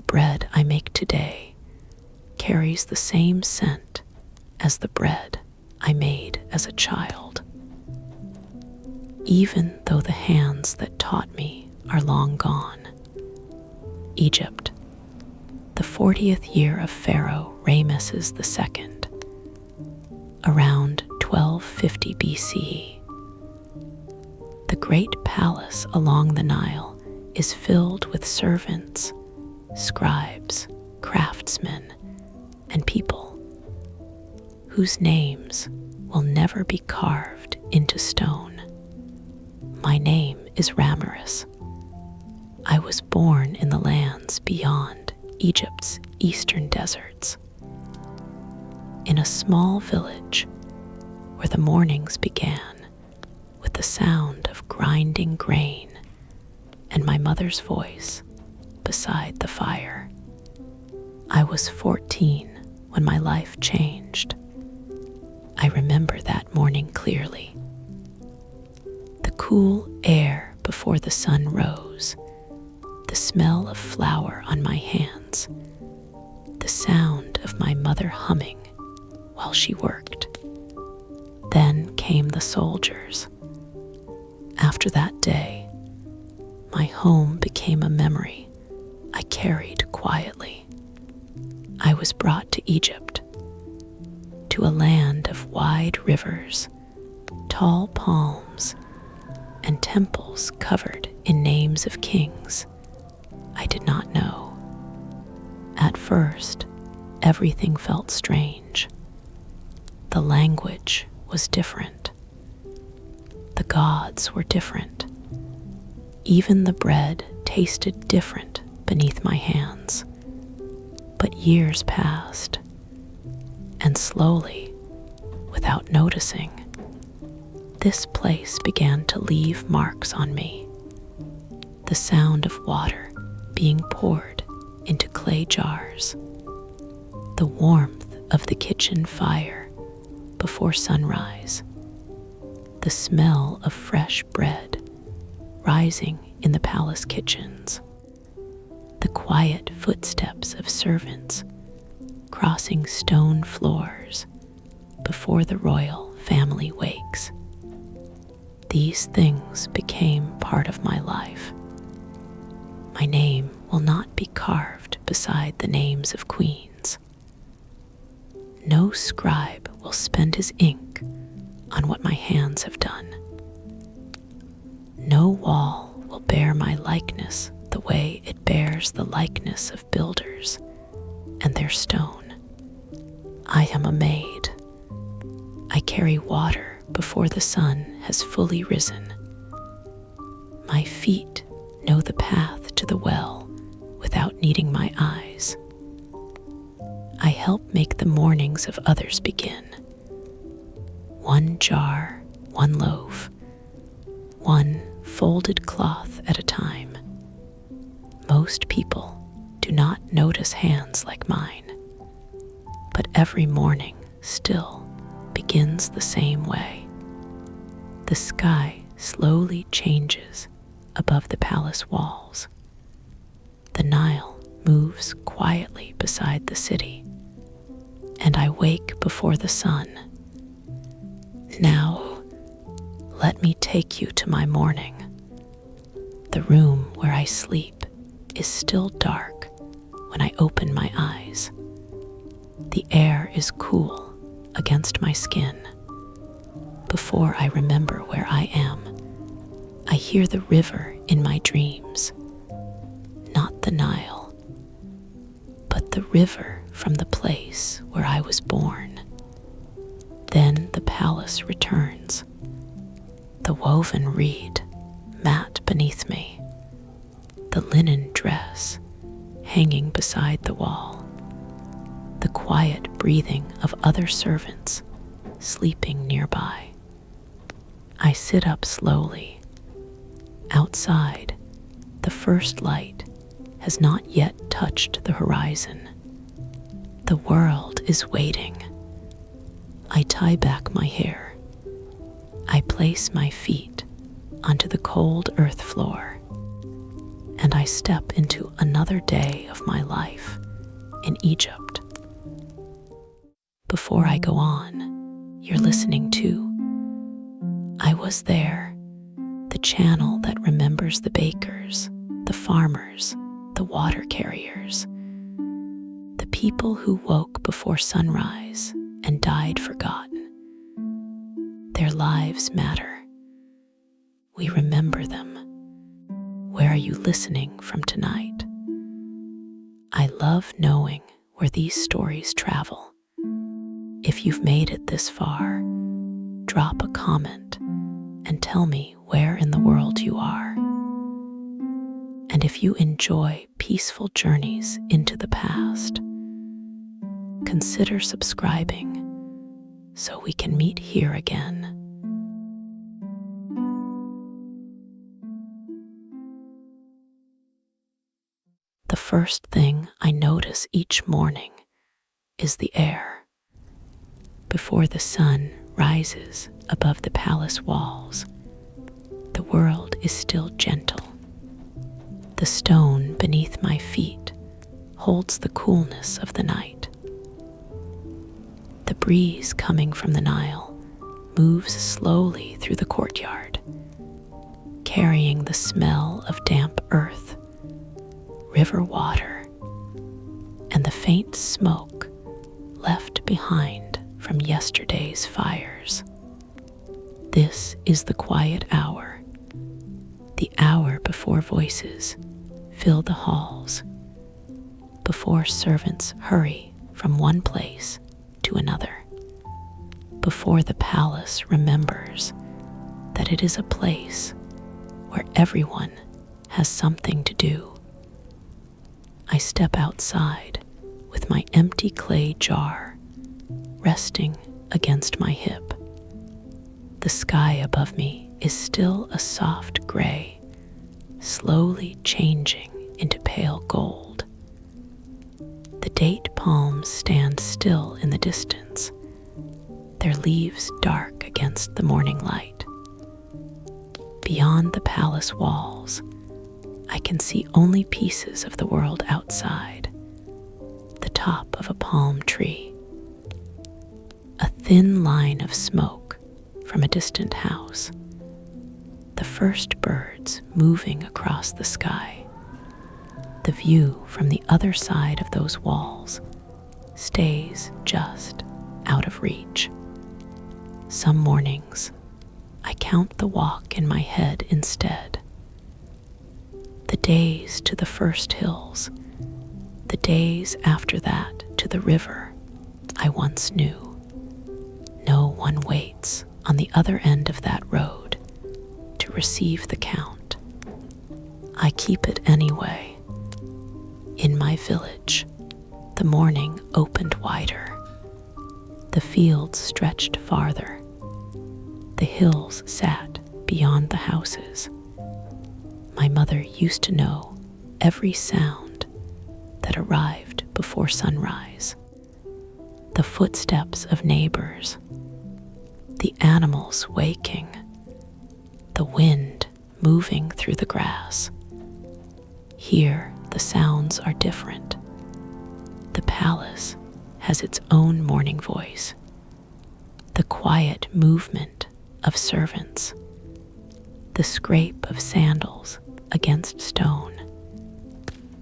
bread I make today carries the same scent as the bread I made as a child. Even though the hands that taught me are long gone. Egypt, the 40th year of Pharaoh Ramesses II, around 1250 BCE. The great palace along the Nile is filled with servants, scribes, craftsmen, and people whose names will never be carved into stone. My name is Ramiris. I was born in the lands beyond Egypt's eastern deserts, in a small village where the mornings began with the sound of grinding grain and my mother's voice beside the fire. I was 14 when my life changed. I remember that morning clearly. The cool air before the sun rose, the smell of flour on my hands, the sound of my mother humming while she worked. Then came the soldiers. After that day, my home became a memory I carried quietly. I was brought to Egypt, to a land of wide rivers, tall palms, and temples covered in names of kings I did not know. At first, everything felt strange. The language was different. The gods were different. Even the bread tasted different beneath my hands. But years passed, and slowly, without noticing, this place began to leave marks on me. The sound of water being poured into clay jars, the warmth of the kitchen fire before sunrise, the smell of fresh bread rising in the palace kitchens, the quiet footsteps of servants crossing stone floors before the royal family wakes. These things became part of my life. My name will not be carved beside the names of queens. No scribe will spend his ink on what my hands have done. No wall will bear my likeness the way it bears the likeness of builders and their stone. I am a maid. I carry water before the sun has fully risen. My feet know the path to the well without needing my eyes. I help make the mornings of others begin. One jar, one loaf, one folded cloth at a time. Most people do not notice hands like mine, but every morning still begins the same way. The sky slowly changes above the palace walls. The Nile moves quietly beside the city, and I wake before the sun. Now, let me take you to my morning. The room where I sleep is still dark when I open my eyes. The air is cool against my skin. Before I remember where I am, I hear the river in my dreams. Not the Nile, but the river from the place where I was born. Then the palace returns. The woven reed matte beneath me. The linen dress hanging beside the wall. The quiet breathing of other servants sleeping nearby. I sit up slowly. Outside, the first light has not yet touched the horizon. The world is waiting. I tie back my hair. I place my feet onto the cold earth floor, and I step into another day of my life in Egypt. Before I go on, you're listening to I Was There, the channel that remembers the bakers, the farmers, the water carriers, the people who woke before sunrise and died forgotten. Their lives matter. We remember them. Where are you listening from tonight? I love knowing where these stories travel. If you've made it this far, drop a comment and tell me where in the world you are. And if you enjoy peaceful journeys into the past, consider subscribing so we can meet here again. The first thing I notice each morning is the air. Before the sun rises above the palace walls, the world is still gentle. The stone beneath my feet holds the coolness of the night. The breeze coming from the Nile moves slowly through the courtyard, carrying the smell of damp earth, river water, and the faint smoke left behind from yesterday's fires. This is the quiet hour, the hour before voices fill the halls, before servants hurry from one place to another, before the palace remembers that it is a place where everyone has something to do. I step outside with my empty clay jar resting against my hip. The sky above me is still a soft gray, slowly changing into pale gold. The date palms stand still in the distance, their leaves dark against the morning light. Beyond the palace walls, I can see only pieces of the world outside, the top of a palm tree, a thin line of smoke from a distant house, the first birds moving across the sky. The view from the other side of those walls stays just out of reach. Some mornings, I count the walk in my head instead. The days to the first hills, the days after that to the river I once knew. No one waits on the other end of that road to receive the count. I keep it anyway. In my village, the morning opened wider. The fields stretched farther. The hills sat beyond the houses. My mother used to know every sound that arrived before sunrise. The footsteps of neighbors, the animals waking, the wind moving through the grass. Here, the sounds are different. The palace has its own morning voice. The quiet movement of servants, the scrape of sandals against stone,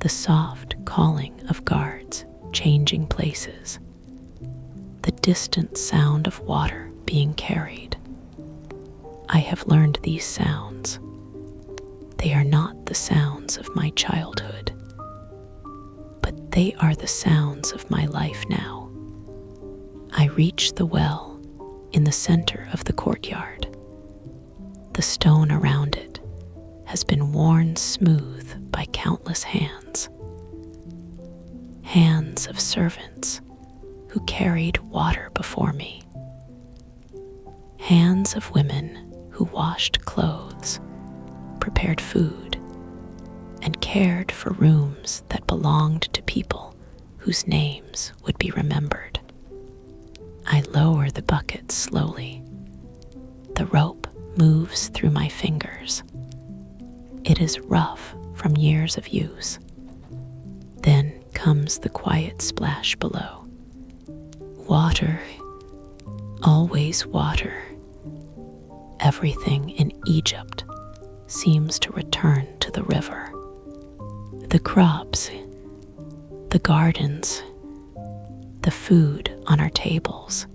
the soft calling of guards changing places, the distant sound of water being carried. I have learned these sounds. They are not the sounds of my childhood, but they are the sounds of my life now. I reach the well in the center of the courtyard. The stone around it has been worn smooth by countless hands. Hands of servants who carried water before me. Hands of women who washed clothes, prepared food, and cared for rooms that belonged to people whose names would be remembered. I lower the bucket slowly. The rope moves through my fingers. It is rough from years years of use. Then comes the quiet splash below. Water, always water. Everything in Egypt seems to return to the river. The crops, the gardens, the food on our tables,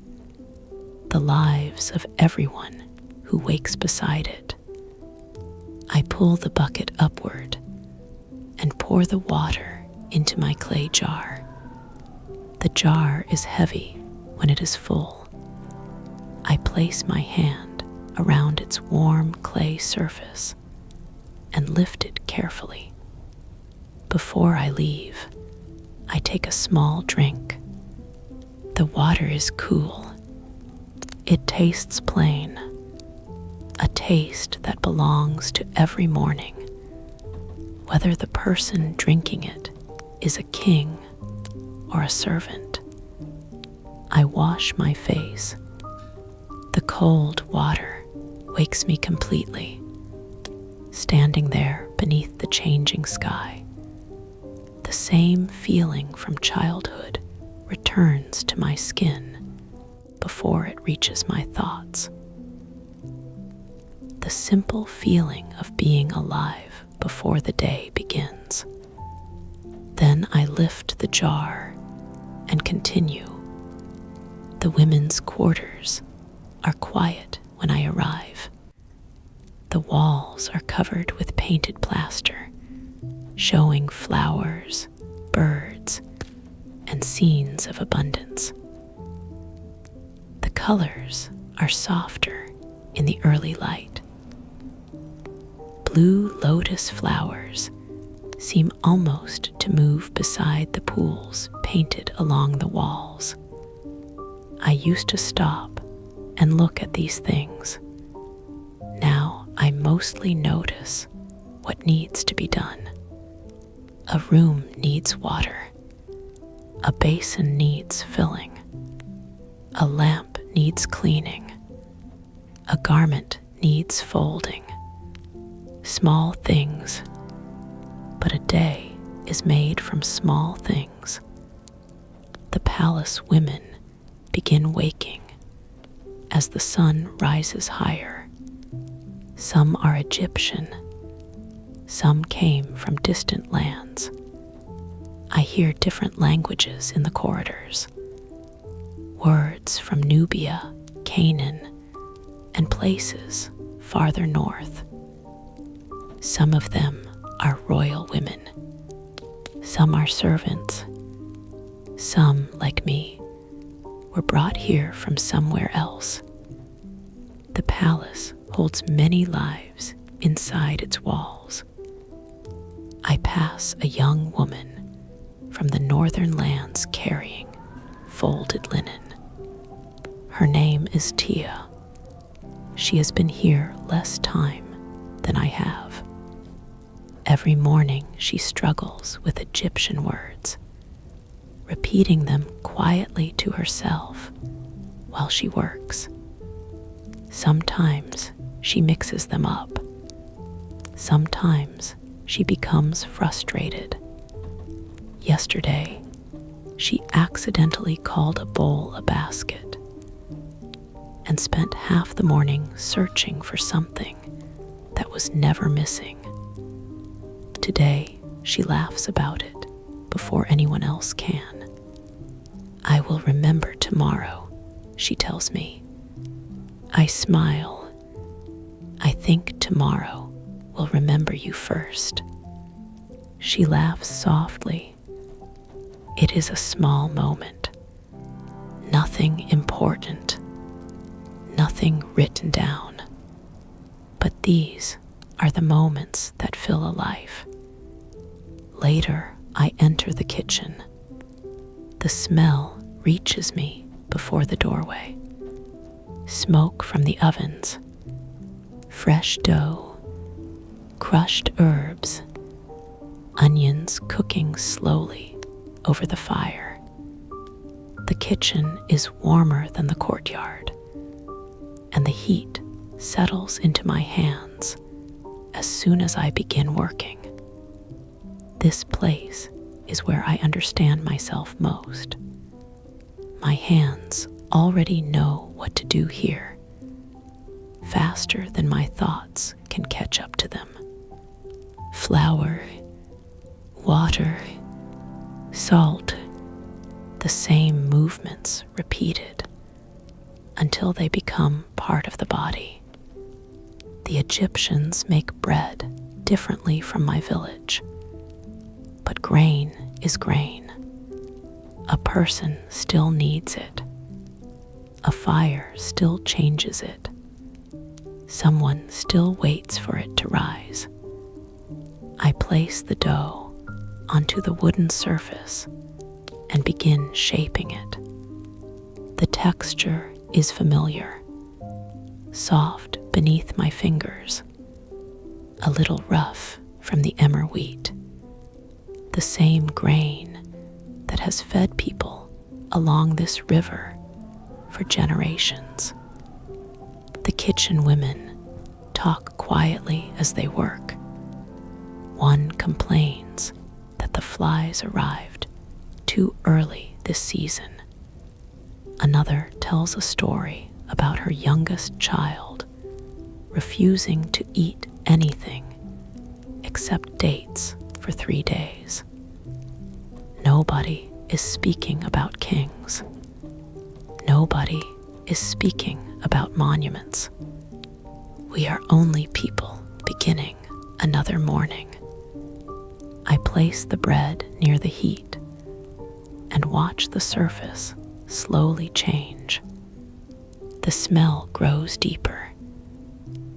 the lives of everyone who wakes beside it. I pull the bucket upward and pour the water into my clay jar. The jar is heavy when it is full. I place my hand around its warm clay surface and lift it carefully. Before I leave, I take a small drink. The water is cool. It tastes plain, a taste that belongs to every morning, whether the person drinking it is a king or a servant. I wash my face. The cold water wakes me completely. Standing there beneath the changing sky, the same feeling from childhood returns to my skin before it reaches my thoughts. The simple feeling of being alive before the day begins. Then I lift the jar and continue. The women's quarters are quiet when I arrive. The walls are covered with painted plaster, showing flowers, birds, and scenes of abundance. The colors are softer in the early light. Blue lotus flowers seem almost to move beside the pools painted along the walls. I used to stop and look at these things. Now I mostly notice what needs to be done. A room needs water. A basin needs filling. A lamp needs cleaning. A garment needs folding. Small things, but a day is made from small things. The palace women begin waking as the sun rises higher. Some are Egyptian. Some came from distant lands. I hear different languages in the corridors. Words from Nubia, Canaan, and places farther north. Some of them are royal women. Some are servants. Some, like me, were brought here from somewhere else. The palace holds many lives inside its walls. I pass a young woman from the northern lands carrying folded linen. Her name is Tia. She has been here less time than I have. Every morning she struggles with Egyptian words, repeating them quietly to herself while she works. Sometimes she mixes them up. Sometimes she becomes frustrated. Yesterday, she accidentally called a bowl a basket and spent half the morning searching for something that was never missing. Today, she laughs about it before anyone else can. I will remember tomorrow, she tells me. I smile. I think tomorrow will remember you first. She laughs softly. It is a small moment. Nothing important. Nothing written down. But these are the moments that fill a life. Later, I enter the kitchen. The smell reaches me before the doorway. Smoke from the ovens, fresh dough, crushed herbs, onions cooking slowly over the fire. The kitchen is warmer than the courtyard, and the heat settles into my hands as soon as I begin working. This place is where I understand myself most. My hands already know what to do here, faster than my thoughts can catch up to them. Flour, water, salt, the same movements repeated until they become part of the body. The Egyptians make bread differently from my village, but grain is grain. A person still needs it. A fire still changes it. Someone still waits for it to rise. I place the dough onto the wooden surface and begin shaping it. The texture is familiar, soft beneath my fingers, a little rough from the emmer wheat, the same grain that has fed people along this river for generations. The kitchen women talk quietly as they work. One complains that the flies arrived too early this season. Another tells a story about her youngest child refusing to eat anything except dates for 3 days. Nobody is speaking about kings. Nobody is speaking about monuments. We are only people beginning another morning. I place the bread near the heat and watch the surface slowly change. The smell grows deeper,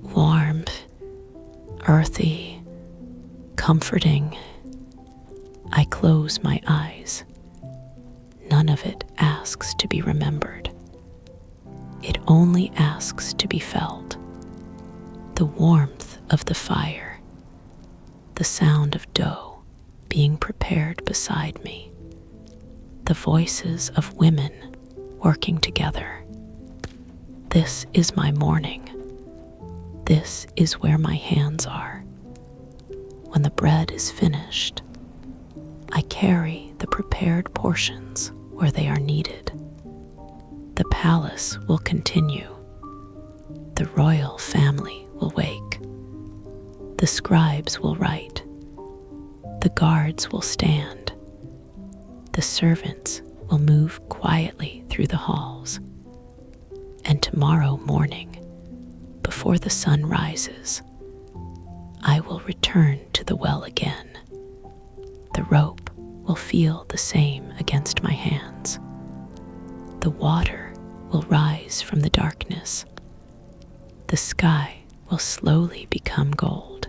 warm, earthy, comforting. I close my eyes. None of it asks to be remembered. It only asks to be felt. The warmth of the fire, the sound of dough being prepared beside me, the voices of women working together. This is my morning. This is where my hands are. When the bread is finished, I carry the prepared portions where they are needed. The palace will continue. The royal family will wake. The scribes will write. The guards will stand. The servants will move quietly through the halls. And tomorrow morning, before the sun rises, I will return to the well again. The rope will feel the same against my hands. The water will rise from the darkness. The sky will slowly become gold,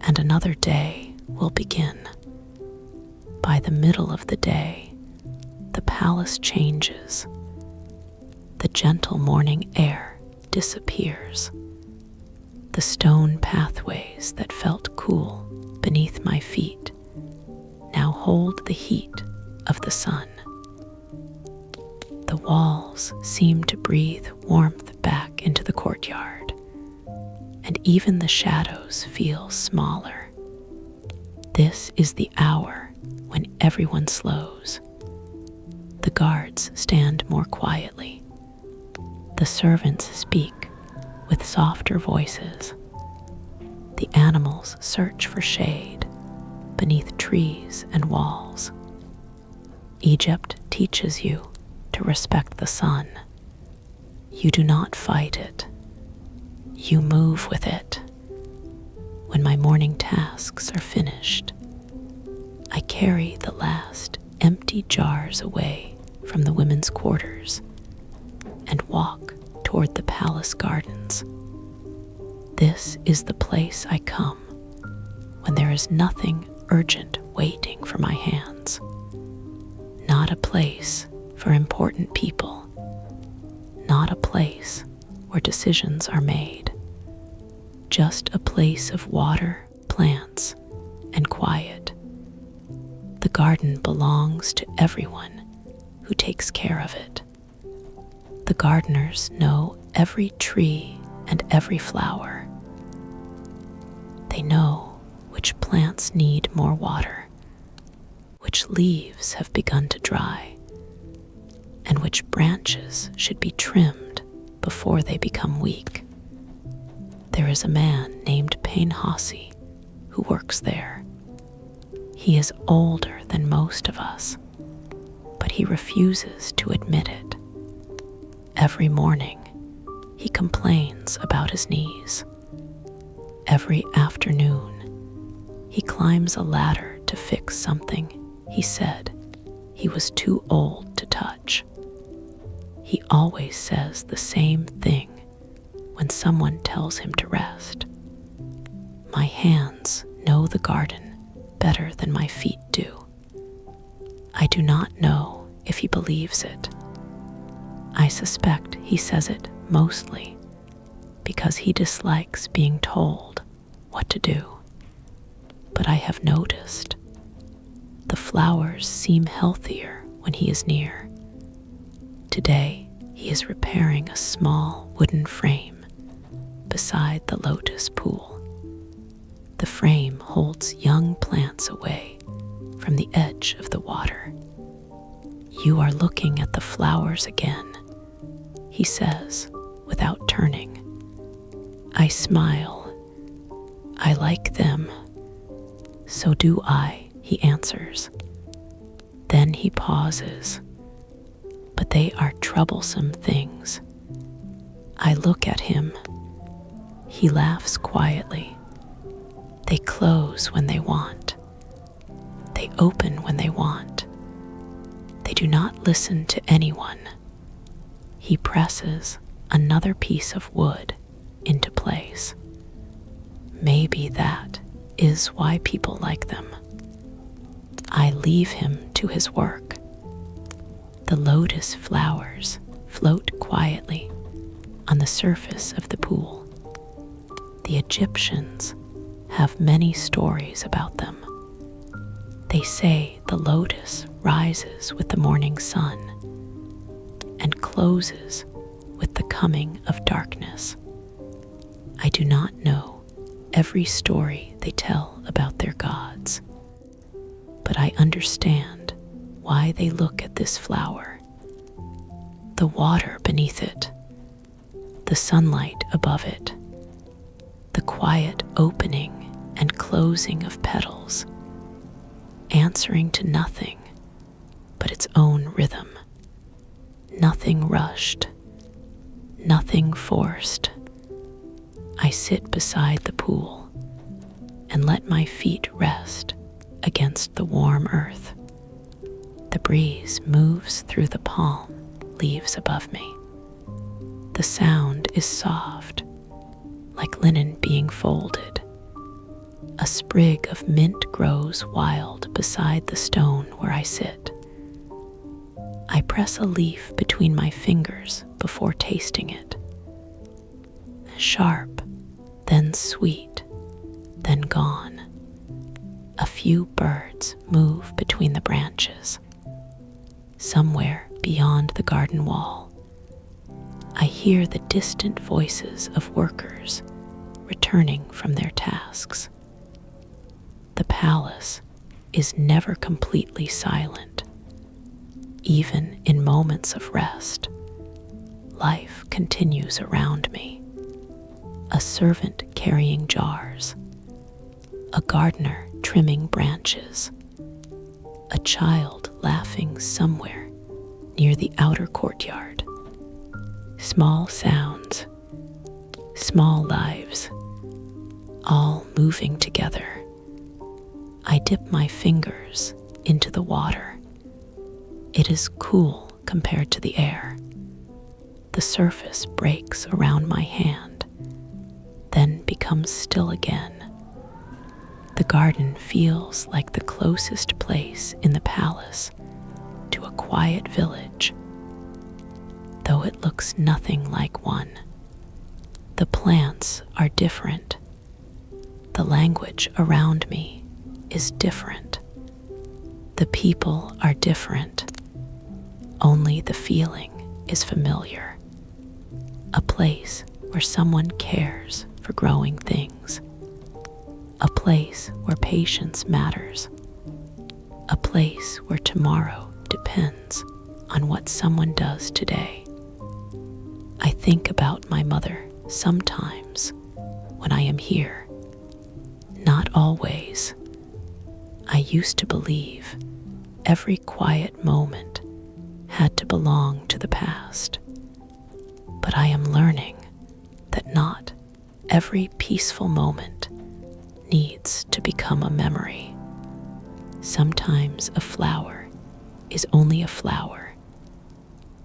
and another day will begin. By the middle of the day, the palace changes. The gentle morning air disappears. The stone pathways that felt cool beneath my feet now hold the heat of the sun. The walls seem to breathe warmth back into the courtyard, and even the shadows feel smaller. This is the hour when everyone slows. The guards stand more quietly. The servants speak with softer voices. The animals search for shade beneath trees and walls. Egypt teaches you to respect the sun. You do not fight it. You move with it. When my morning tasks are finished, I carry the last empty jars away from the women's quarters and walk toward the palace gardens. This is the place I come when there is nothing urgent waiting for my hands. Not a place for important people. Not a place where decisions are made. Just a place of water, plants, and quiet. The garden belongs to everyone who takes care of it. The gardeners know every tree and every flower. They know which plants need more water, which leaves have begun to dry, and which branches should be trimmed before they become weak. There is a man named Painhasi who works there. He is older than most of us, but he refuses to admit it. Every morning, he complains about his knees. Every afternoon, he climbs a ladder to fix something he said he was too old to touch. He always says the same thing when someone tells him to rest. My hands know the garden better than my feet do. I do not know if he believes it. I suspect he says it mostly because he dislikes being told what to do. But I have noticed the flowers seem healthier when he is near. Today, he is repairing a small wooden frame beside the lotus pool. The frame holds young plants away from the edge of the water. You are looking at the flowers again, he says without turning. I smile. I like them. So do I, he answers. Then he pauses. But they are troublesome things. I look at him. He laughs quietly. They close when they want. They open when they want. They do not listen to anyone. He presses another piece of wood into place. Maybe that is why people like them. I leave him to his work. The lotus flowers float quietly on the surface of the pool. The Egyptians have many stories about them. They say the lotus rises with the morning sun and closes with the coming of darkness. I do not know every story they tell about their gods, but I understand why they look at this flower. The water beneath it, the sunlight above it, the quiet opening and closing of petals, answering to nothing but its own rhythm. Nothing rushed, nothing forced. I sit beside the pool and let my feet rest against the warm earth. The breeze moves through the palm leaves above me. The sound is soft, like linen being folded. A sprig of mint grows wild beside the stone where I sit. I press a leaf between my fingers before tasting it. Sharp, then sweet, then gone. A few birds move between the branches. Somewhere beyond the garden wall, I hear the distant voices of workers returning from their tasks. The palace is never completely silent. Even in moments of rest, life continues around me. A servant carrying jars, a gardener trimming branches, a child laughing somewhere near the outer courtyard. Small sounds, small lives, all moving together. I dip my fingers into the water. It is cool compared to the air. The surface breaks around my hand, then becomes still again. The garden feels like the closest place in the palace to a quiet village, though it looks nothing like one. The plants are different. The language around me is different. The people are different. Only the feeling is familiar. A place where someone cares for growing things. a place where patience matters, a place where tomorrow depends on what someone does today. I think about my mother sometimes when I am here, not always. I used to believe every quiet moment had to belong to the past, but I am learning that not every peaceful moment needs to become a memory. Sometimes a flower is only a flower.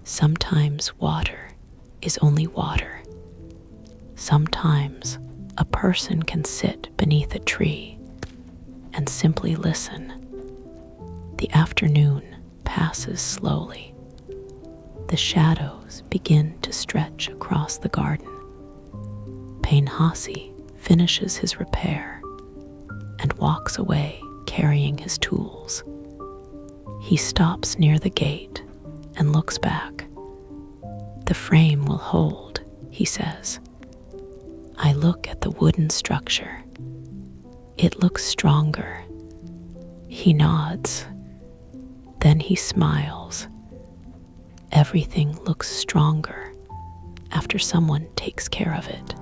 Sometimes water is only water. Sometimes a person can sit beneath a tree and simply listen. The afternoon passes slowly. The shadows begin to stretch across the garden. Painhasi finishes his repair and walks away carrying his tools. He stops near the gate and looks back. "The frame will hold," he says. I look at the wooden structure. It looks stronger. He nods. Then he smiles. Everything looks stronger after someone takes care of it.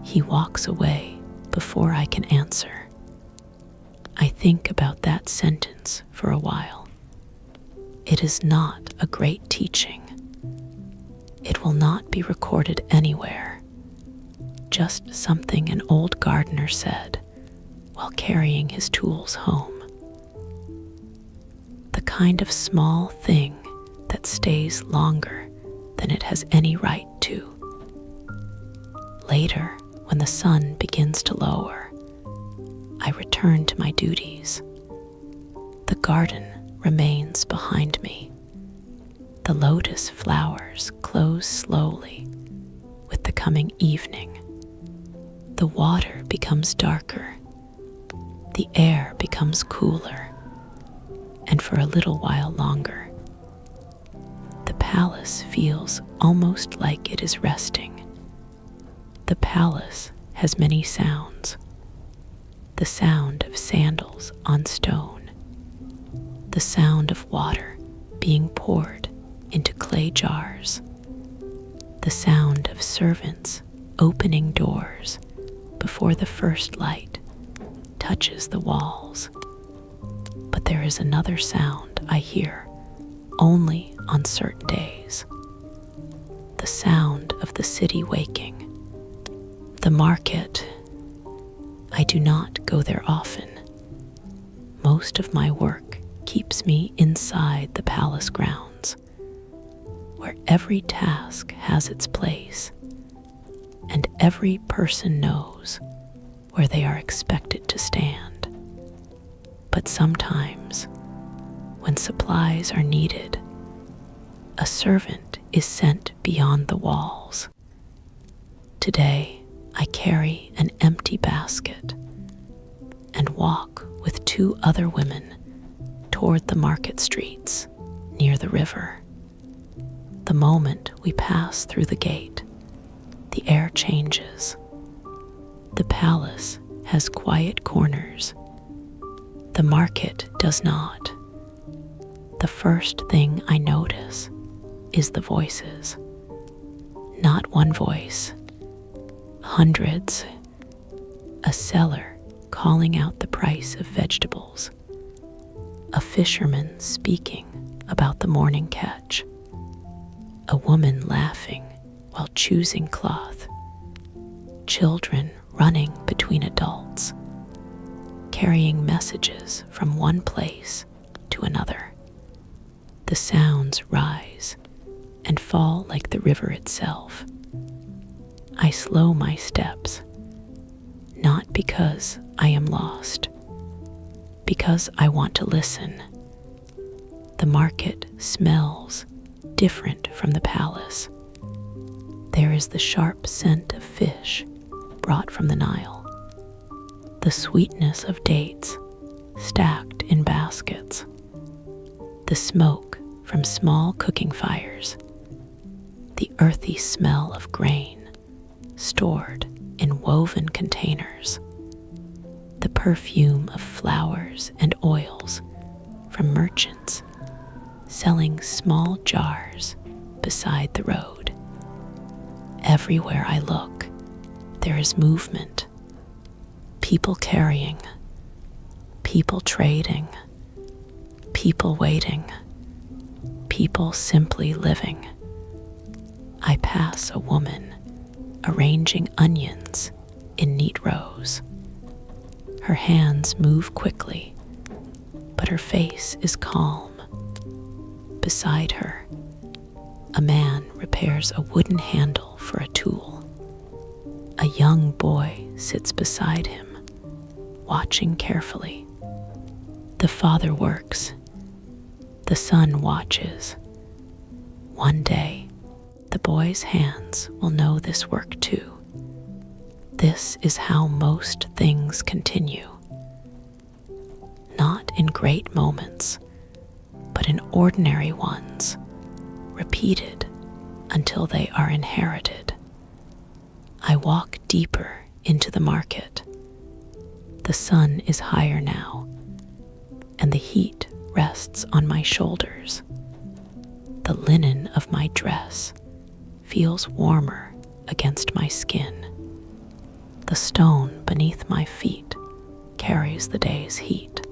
He walks away before I can answer. I think about that sentence for a while. It is not a great teaching. It will not be recorded anywhere. Just something an old gardener said while carrying his tools home. The kind of small thing that stays longer than it has any right to. Later, when the sun begins to lower, I return to my duties. The garden remains behind me. The lotus flowers close slowly with the coming evening. The water becomes darker. The air becomes cooler. And for a little while longer, the palace feels almost like it is resting. The palace has many sounds. The sound of sandals on stone. The sound of water being poured into clay jars. The sound of servants opening doors before the first light touches the walls. But there is another sound I hear only on certain days. The sound of the city waking. The market. I do not go there often. Most of my work keeps me inside the palace grounds, where every task has its place, and every person knows where they are expected to stand. But sometimes, when supplies are needed, a servant is sent beyond the walls. Today, I carry an empty basket and walk with 2 other women toward the market streets near the river. The moment we pass through the gate, the air changes. The palace has quiet corners. The market does not. The first thing I notice is the voices. Not one voice, hundreds. A seller calling out the price of vegetables. A fisherman speaking about the morning catch. A woman laughing while choosing cloth. Children running between adults, carrying messages from one place to another. The sounds rise and fall like the river itself. I slow my steps, not because I am lost, because I want to listen. The market smells different from the palace. There is the sharp scent of fish brought from the Nile, the sweetness of dates stacked in baskets, the smoke from small cooking fires, the earthy smell of grain stored in woven containers. the perfume of flowers and oils from merchants selling small jars beside the road. Everywhere I look, there is movement. People carrying, people trading, people waiting, people simply living. I pass a woman arranging onions in neat rows. Her hands move quickly, but her face is calm. Beside her, a man repairs a wooden handle for a tool. A young boy sits beside him, watching carefully. The father works. The son watches. One day, the boy's hands will know this work too. This is how most things continue. Not in great moments, but in ordinary ones, repeated until they are inherited. I walk deeper into the market. The sun is higher now, and the heat rests on my shoulders. The linen of my dress feels warmer against my skin. The stone beneath my feet carries the day's heat.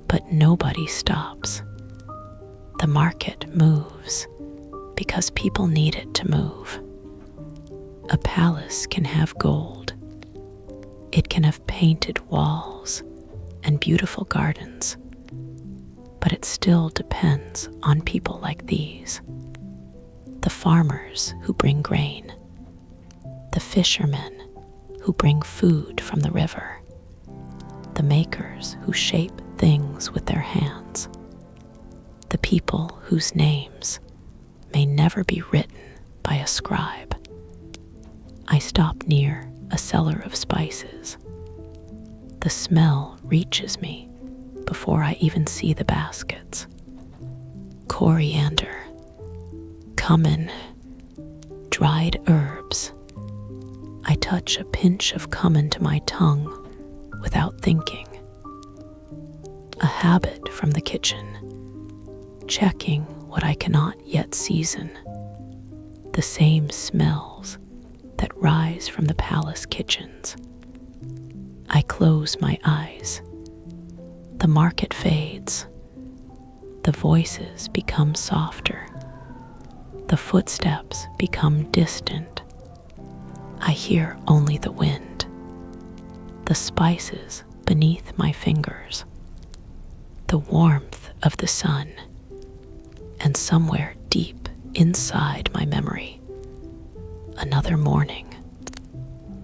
But nobody stops. The market moves because people need it to move. A palace can have gold. It can have painted walls and beautiful gardens, but it still depends on people like these. The farmers who bring grain, the fishermen who bring food from the river, the makers who shape things with their hands, the people whose names may never be written by a scribe. I stop near a cellar of spices. The smell reaches me before I even see the baskets. Coriander, cumin, dried herbs. I touch a pinch of cumin to my tongue without thinking. A habit from the kitchen, checking what I cannot yet season. The same smells that rise from the palace kitchens. I close my eyes. The market fades. The voices become softer. The footsteps become distant. I hear only the wind, the spices beneath my fingers, the warmth of the sun, and somewhere deep inside my memory, another morning,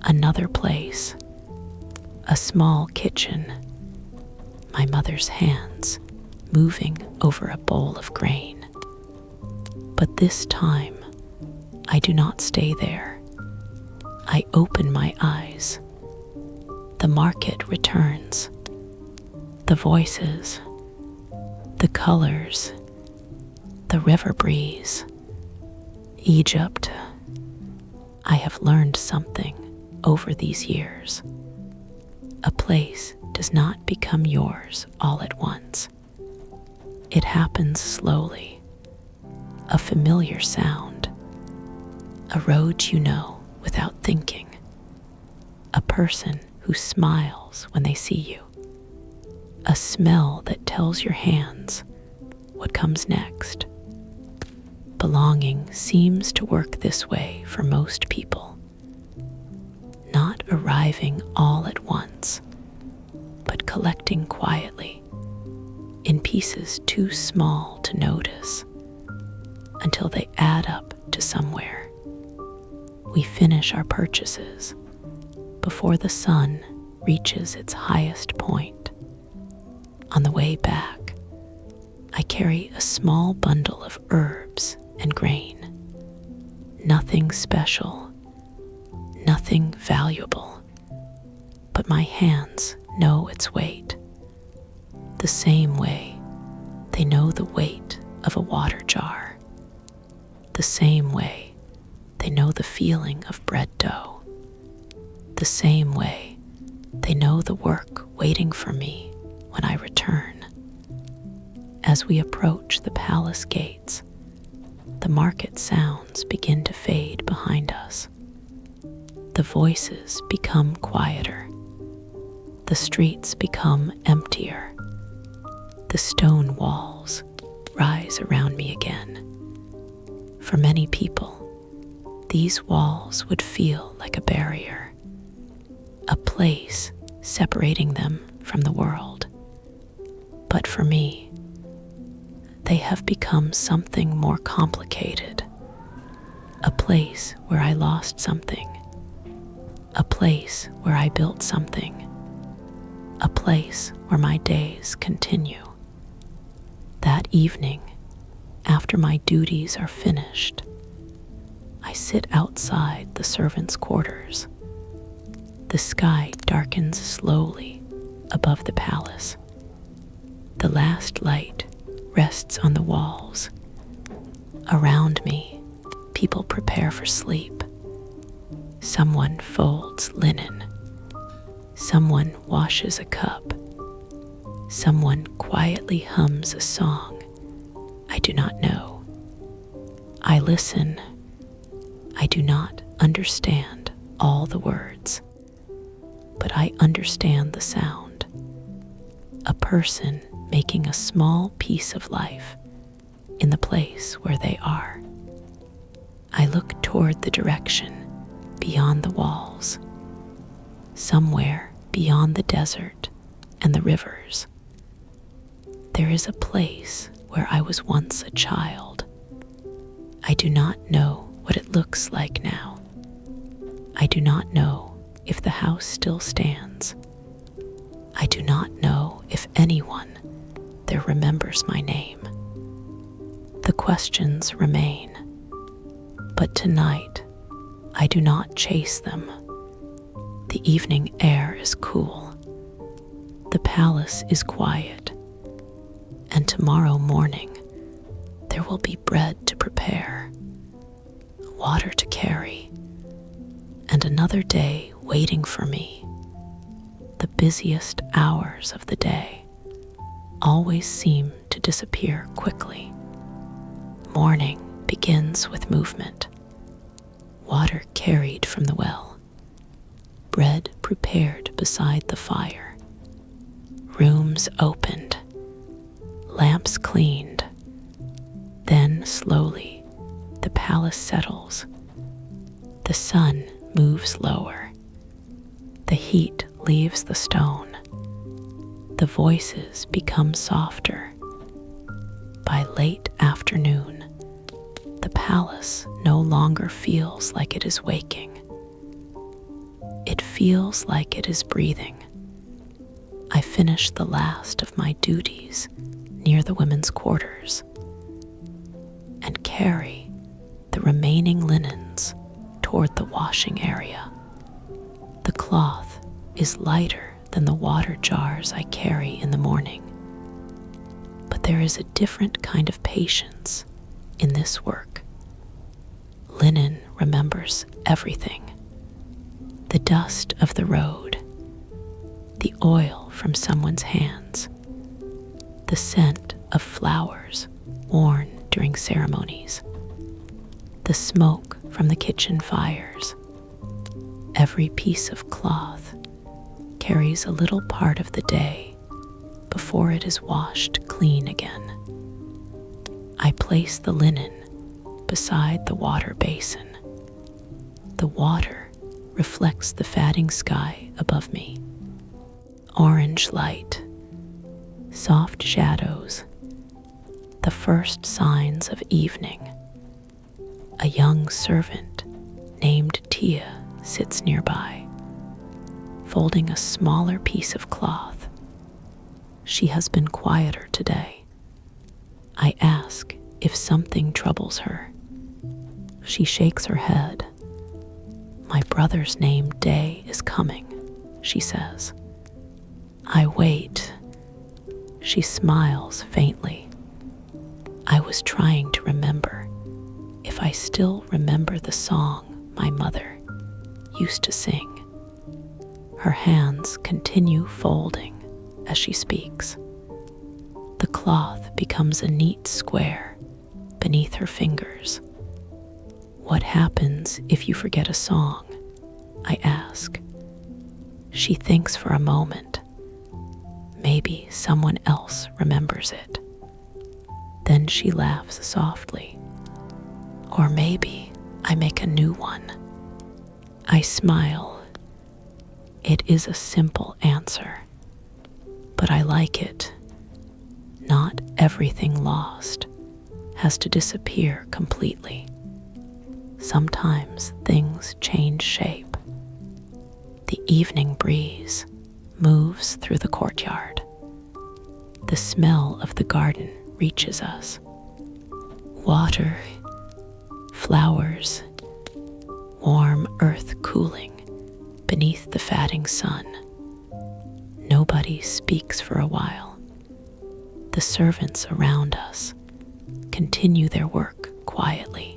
another place, a small kitchen, my mother's hands moving over a bowl of grain. But this time, I do not stay there. I open my eyes. The market returns. The voices, the colors, the river breeze. Egypt. I have learned something over these years. A place does not become yours all at once. It happens slowly. A familiar sound. A road you know without thinking. A person who smiles when they see you. A smell that tells your hands what comes next. Belonging seems to work this way for most people. Not arriving all at once, but collecting quietly, in pieces too small to notice, until they add up to somewhere. We finish our purchases before the sun reaches its highest point. On the way back, I carry a small bundle of herbs and grain. Nothing special, nothing valuable, but my hands know its weight. The same way they know the weight of a water jar. The same way they know the feeling of bread dough. The same way They know the work waiting for me when I return. As we approach the palace gates, the market sounds begin to fade behind us. The voices become quieter. The streets become emptier. The stone walls rise around me again. For many people, these walls would feel like a barrier, a place separating them from the world. But for me, they have become something more complicated, a place where I lost something, a place where I built something, a place where my days continue. That evening, after my duties are finished, I sit outside the servants' quarters. The sky darkens slowly above the palace. The last light rests on the walls. Around me, people prepare for sleep. Someone folds linen. Someone washes a cup. Someone quietly hums a song I do not know. I listen. I do not understand all the words, but I understand the sound. A person making a small piece of life in the place where they are. I look toward the direction beyond the walls, somewhere beyond the desert and the rivers. There is a place where I was once a child. I do not know what it looks like now. I do not know if the house still stands. I do not know if anyone there remembers my name. The questions remain, but tonight I do not chase them. The evening air is cool. The palace is quiet. And tomorrow morning there will be bread to prepare, water to carry, and another day waiting for me. The busiest hours of the day always seem to disappear quickly. Morning begins with movement, water carried from the well, bread prepared beside the fire, rooms opened, lamps cleaned. Then slowly the palace settles. The sun moves lower. The heat leaves the stone. The voices become softer. By late afternoon, the palace no longer feels like it is waking. It feels like it is breathing. I finish the last of my duties near the women's quarters and carry the remaining linens toward the washing area. The cloth is lighter than the water jars I carry in the morning, but there is a different kind of patience in this work. Linen remembers everything: the dust of the road, the oil from someone's hands, the scent of flowers worn during ceremonies, the smoke from the kitchen fires. Every piece of cloth carries a little part of the day before it is washed clean again. I place the linen beside the water basin. The water reflects the fatting sky above me. Orange light, soft shadows, the first signs of evening. A young servant named Tia sits nearby, folding a smaller piece of cloth. She has been quieter today. I ask if something troubles her. She shakes her head. My brother's name Day is coming, she says. I wait. She smiles faintly. I was trying to remember if I still remember the song my mother used to sing. Her hands continue folding as she speaks. The cloth becomes a neat square beneath her fingers. "What happens if you forget a song?" I ask. She thinks for a moment. Maybe someone else remembers it. Then she laughs softly. Or maybe I make a new one. I smile. It is a simple answer, but I like it. Not everything lost has to disappear completely. Sometimes things change shape. The evening breeze moves through the courtyard. The smell of the garden reaches us. Water, flowers, warm earth cooling beneath the fatting sun. Nobody speaks for a while. The servants around us continue their work quietly.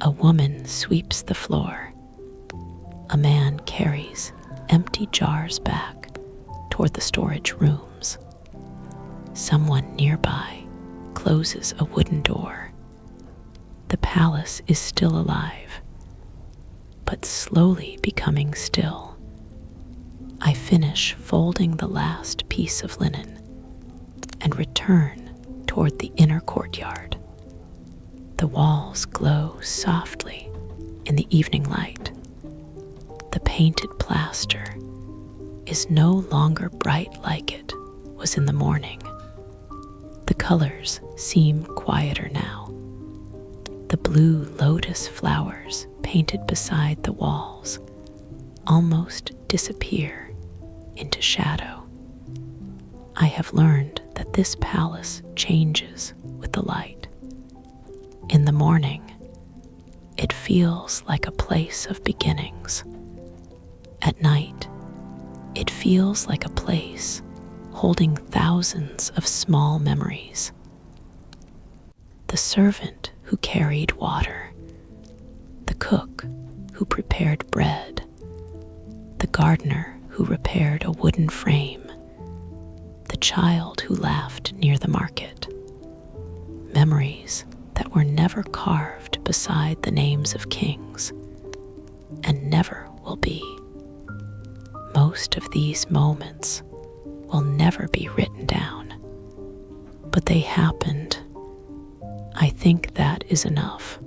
A woman sweeps the floor. A man carries empty jars back toward the storage rooms. Someone nearby closes a wooden door. The palace is still alive, but slowly becoming still. I finish folding the last piece of linen and return toward the inner courtyard. The walls glow softly in the evening light. The painted plaster is no longer bright like it was in the morning. The colors seem quieter now. The blue lotus flowers painted beside the walls almost disappear into shadow. I have learned that this palace changes with the light. In the morning, it feels like a place of beginnings. At night, it feels like a place holding thousands of small memories. The servant who carried water, the cook who prepared bread, the gardener who repaired a wooden frame, the child who laughed near the market. Memories that were never carved beside the names of kings, and never will be. Most of these moments will never be written down, but they happened. I think that is enough.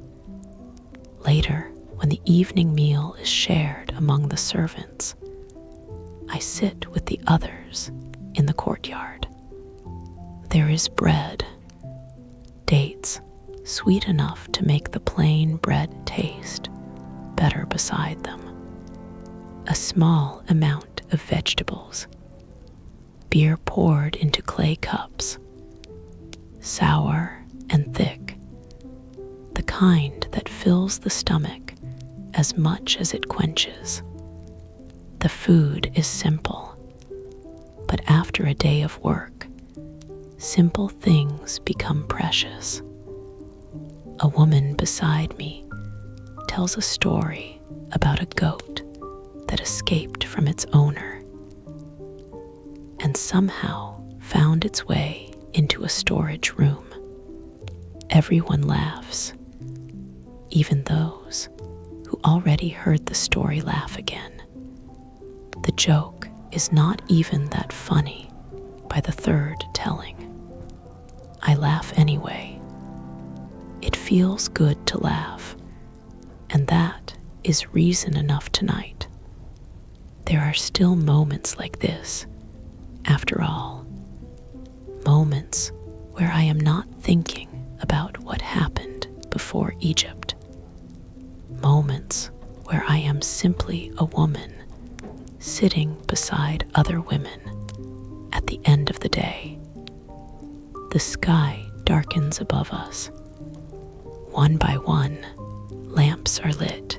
Later, when the evening meal is shared among the servants, I sit with the others in the courtyard. There is bread, dates, sweet enough to make the plain bread taste better beside them. A small amount of vegetables, beer poured into clay cups, sour and thick, the kind that fills the stomach as much as it quenches. The food is simple, but after a day of work, simple things become precious. A woman beside me tells a story about a goat that escaped from its owner and somehow found its way into a storage room. Everyone laughs, even those who already heard the story laugh again. The joke is not even that funny by the third telling. I laugh anyway. It feels good to laugh, and that is reason enough tonight. There are still moments like this, after all. Moments where I am not thinking about what happened before Egypt. Moments where I am simply a woman sitting beside other women at the end of the day. The sky darkens above us. One by one, lamps are lit.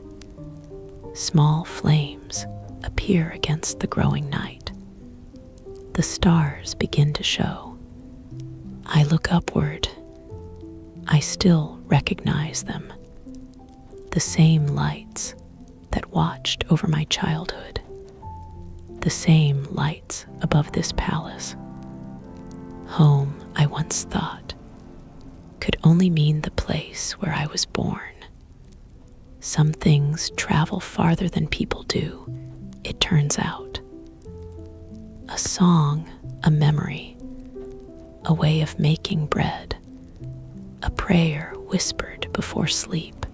Small flames appear against the growing night. The stars begin to show. I look upward. I still recognize them. The same lights that watched over my childhood. the same lights above this palace. Home, I once thought, could only mean the place where I was born. Some things travel farther than people do, it turns out. A song, a memory, a way of making bread, a prayer whispered before sleep.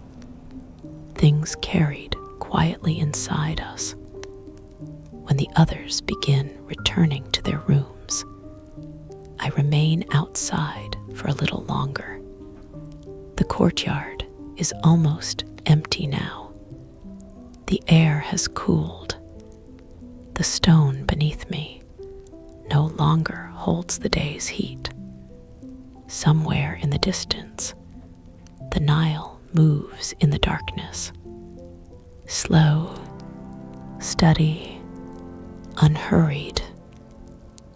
Things carried quietly inside us. When the others begin returning to their rooms, I remain outside for a little longer. The courtyard is almost empty now. The air has cooled. The stone beneath me no longer holds the day's heat. Somewhere in the distance, the Nile moves in the darkness. Slow, steady, unhurried.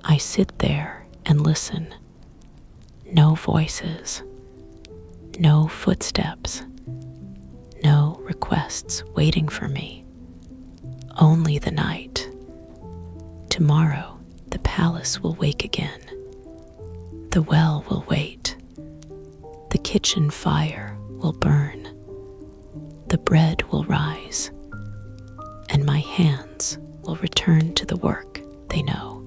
I sit there and listen. No voices, no footsteps, no requests waiting for me. Only the night. Tomorrow, the palace will wake again. The well will wait. The kitchen fire will burn. The bread will rise, and my hands will return to the work they know.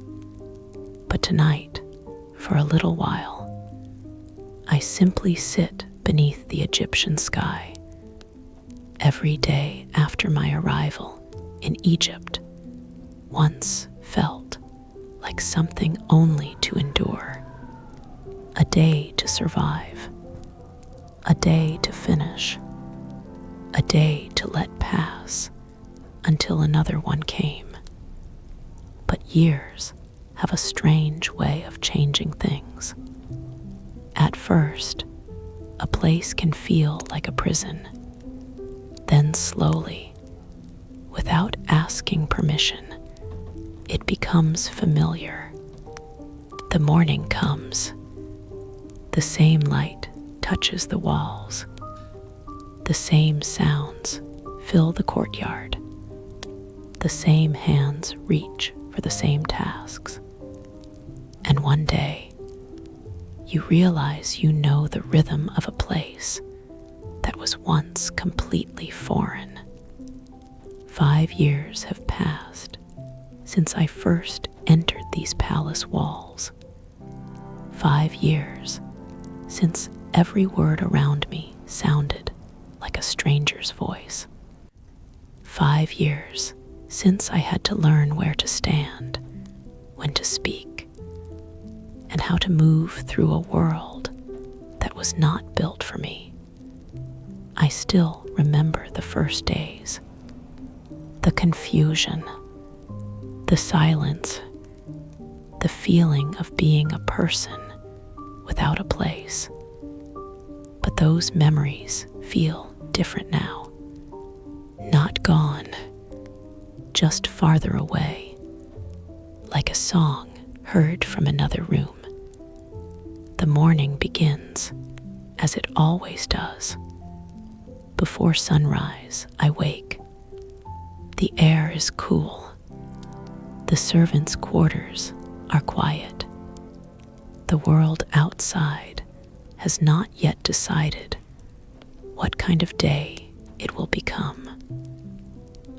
But tonight, for a little while, I simply sit beneath the Egyptian sky. Every day after my arrival in Egypt once felt like something only to endure. A day to survive, a day to finish, a day to let pass until another one came. But years have a strange way of changing things. At first, a place can feel like a prison. Then slowly, without asking permission, it becomes familiar. The morning comes. The same light touches the walls. The same sounds fill the courtyard. The same hands reach for the same tasks. And one day, you realize you know the rhythm of a place that was once completely foreign. 5 years have passed since I first entered these palace walls. 5 years since every word around me sounded like a stranger's voice. 5 years since I had to learn where to stand, when to speak, and how to move through a world that was not built for me. I still remember the first days, the confusion, the silence, the feeling of being a person without a place. But those memories feel different now. Not gone, just farther away, like a song heard from another room. The morning begins, as it always does. Before sunrise, I wake. The air is cool. The servants' quarters are quiet. The world outside has not yet decided what kind of day it will become.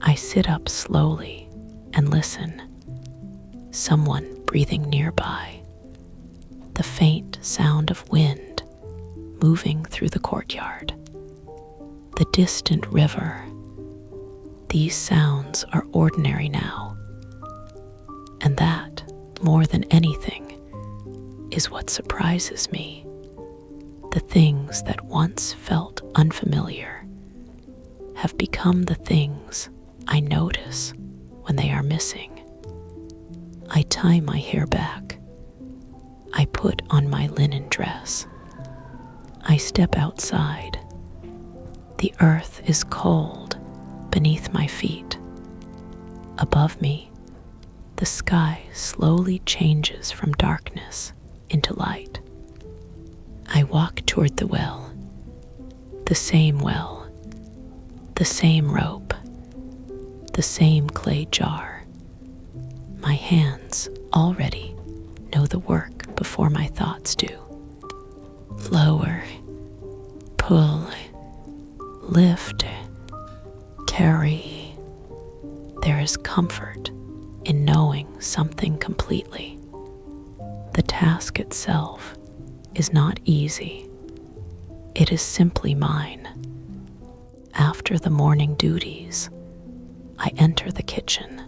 I sit up slowly and listen. Someone breathing nearby. The faint sound of wind moving through the courtyard. The distant river. These sounds are ordinary now. And that, more than anything, is what surprises me. The things that once felt unfamiliar have become the things I notice when they are missing. I tie my hair back. I put on my linen dress. I step outside. The earth is cold beneath my feet. Above me, the sky slowly changes from darkness into light. I walk toward the well, the same rope, the same clay jar. hands already know the work before my thoughts do. Lower, pull, lift, carry. There is comfort in knowing something completely. The task itself is not easy. It is simply mine. After the morning duties, I enter the kitchen.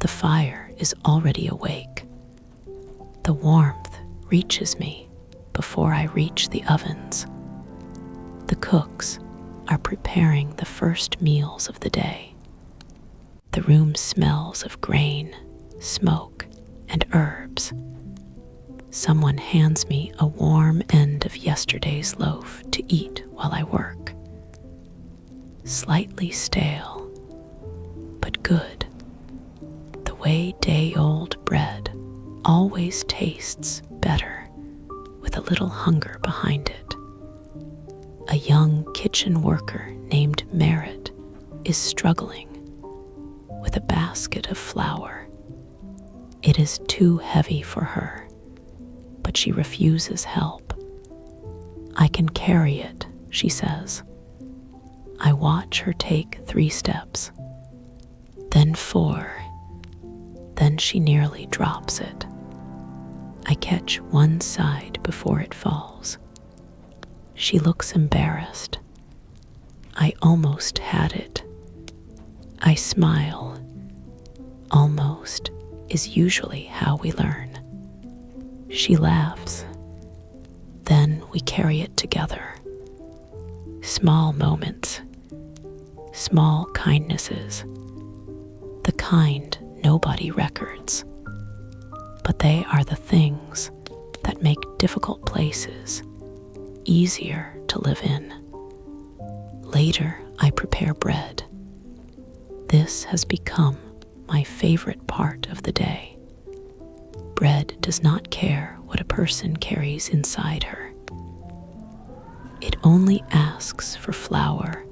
The fire is already awake. The warmth reaches me before I reach the ovens. The cooks are preparing the first meals of the day. The room smells of grain, smoke, and herbs. Someone hands me a warm end of yesterday's loaf to eat while I work. Slightly stale, but good. The way day-old bread always tastes better with a little hunger behind it. A young kitchen worker named Maid is struggling with a basket of flour. It is too heavy for her, but she refuses help. "I can carry it," she says. I watch her take 3 steps, then 4, then she nearly drops it. I catch one side before it falls. She looks embarrassed. I almost had it. I smile. Almost is usually how we learn. She laughs. Then we carry it together. Small moments, small kindnesses, the kind nobody records. But they are the things that make difficult places easier to live in. Later, I prepare bread. This has become my favorite part of the day. Bread does not care what a person carries inside her. It only asks for flour,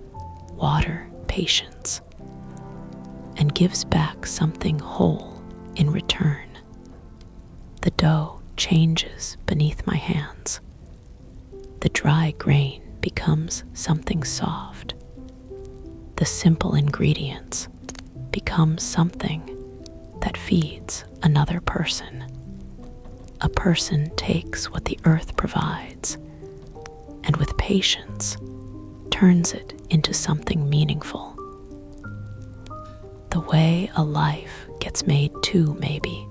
water, patience, and gives back something whole in return. The dough changes beneath my hands. The dry grain becomes something soft. The simple ingredients become something that feeds another person. A person takes what the earth provides and with patience turns it into something meaningful. The way a life gets made too, maybe,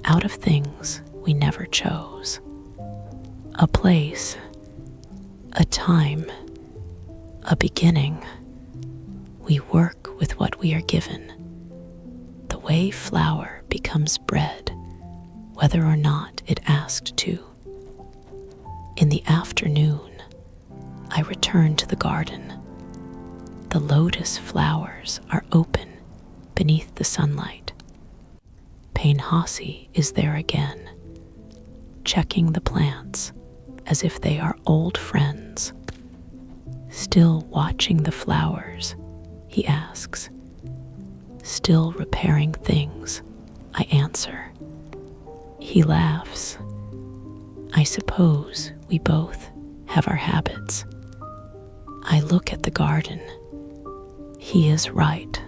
out of things we never chose. A place, a time, a beginning. We work with what we are given. The way flour becomes bread, whether or not it asked to. In the afternoon, I return to the garden. The lotus flowers are open beneath the sunlight. Painhasi is there again, checking the plants as if they are old friends. Still watching the flowers, he asks. Still repairing things, I answer. He laughs. I suppose we both have our habits. I look at the garden. He is right.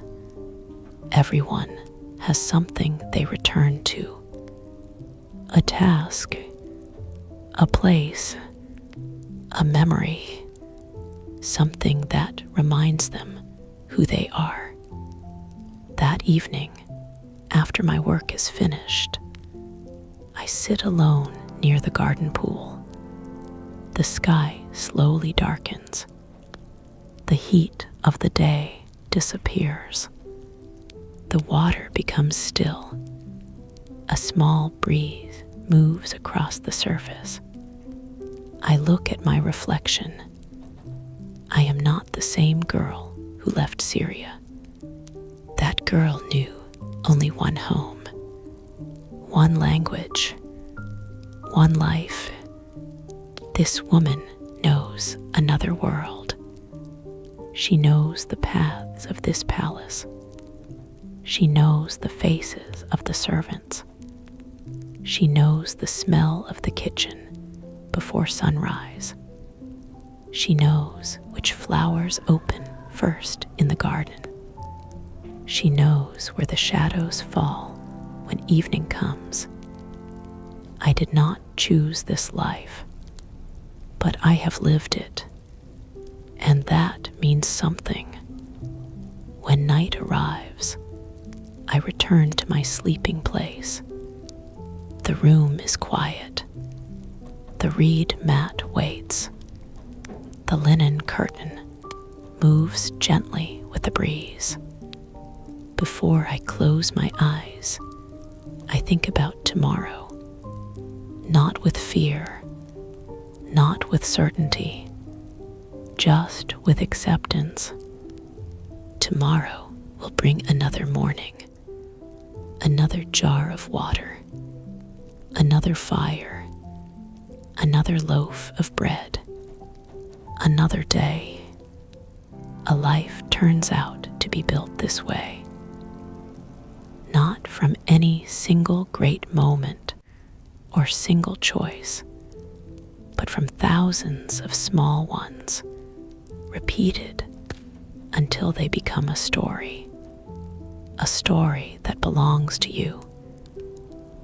Everyone has something they return to. A task, a place, a memory, something that reminds them who they are. That evening, after my work is finished, I sit alone near the garden pool. The sky slowly darkens. The heat of the day disappears. The water becomes still. A small breeze moves across the surface. I look at my reflection. I am not the same girl who left Syria. That girl knew only one home, one language, one life. This woman knows another world. She knows the paths of this palace. She knows the faces of the servants. She knows the smell of the kitchen before sunrise. She knows which flowers open first in the garden. She knows where the shadows fall when evening comes. I did not choose this life, but I have lived it, and that means something. When night arrives, I return to my sleeping place. The room is quiet. The reed mat waits. The linen curtain moves gently with the breeze. Before I close my eyes, I think about tomorrow, not with fear, not with certainty, just with acceptance. Tomorrow will bring another morning, another jar of water, another fire, another loaf of bread, another day. A life turns out to be built this way, not from any single great moment or single choice, but from thousands of small ones, repeated until they become a story that belongs to you,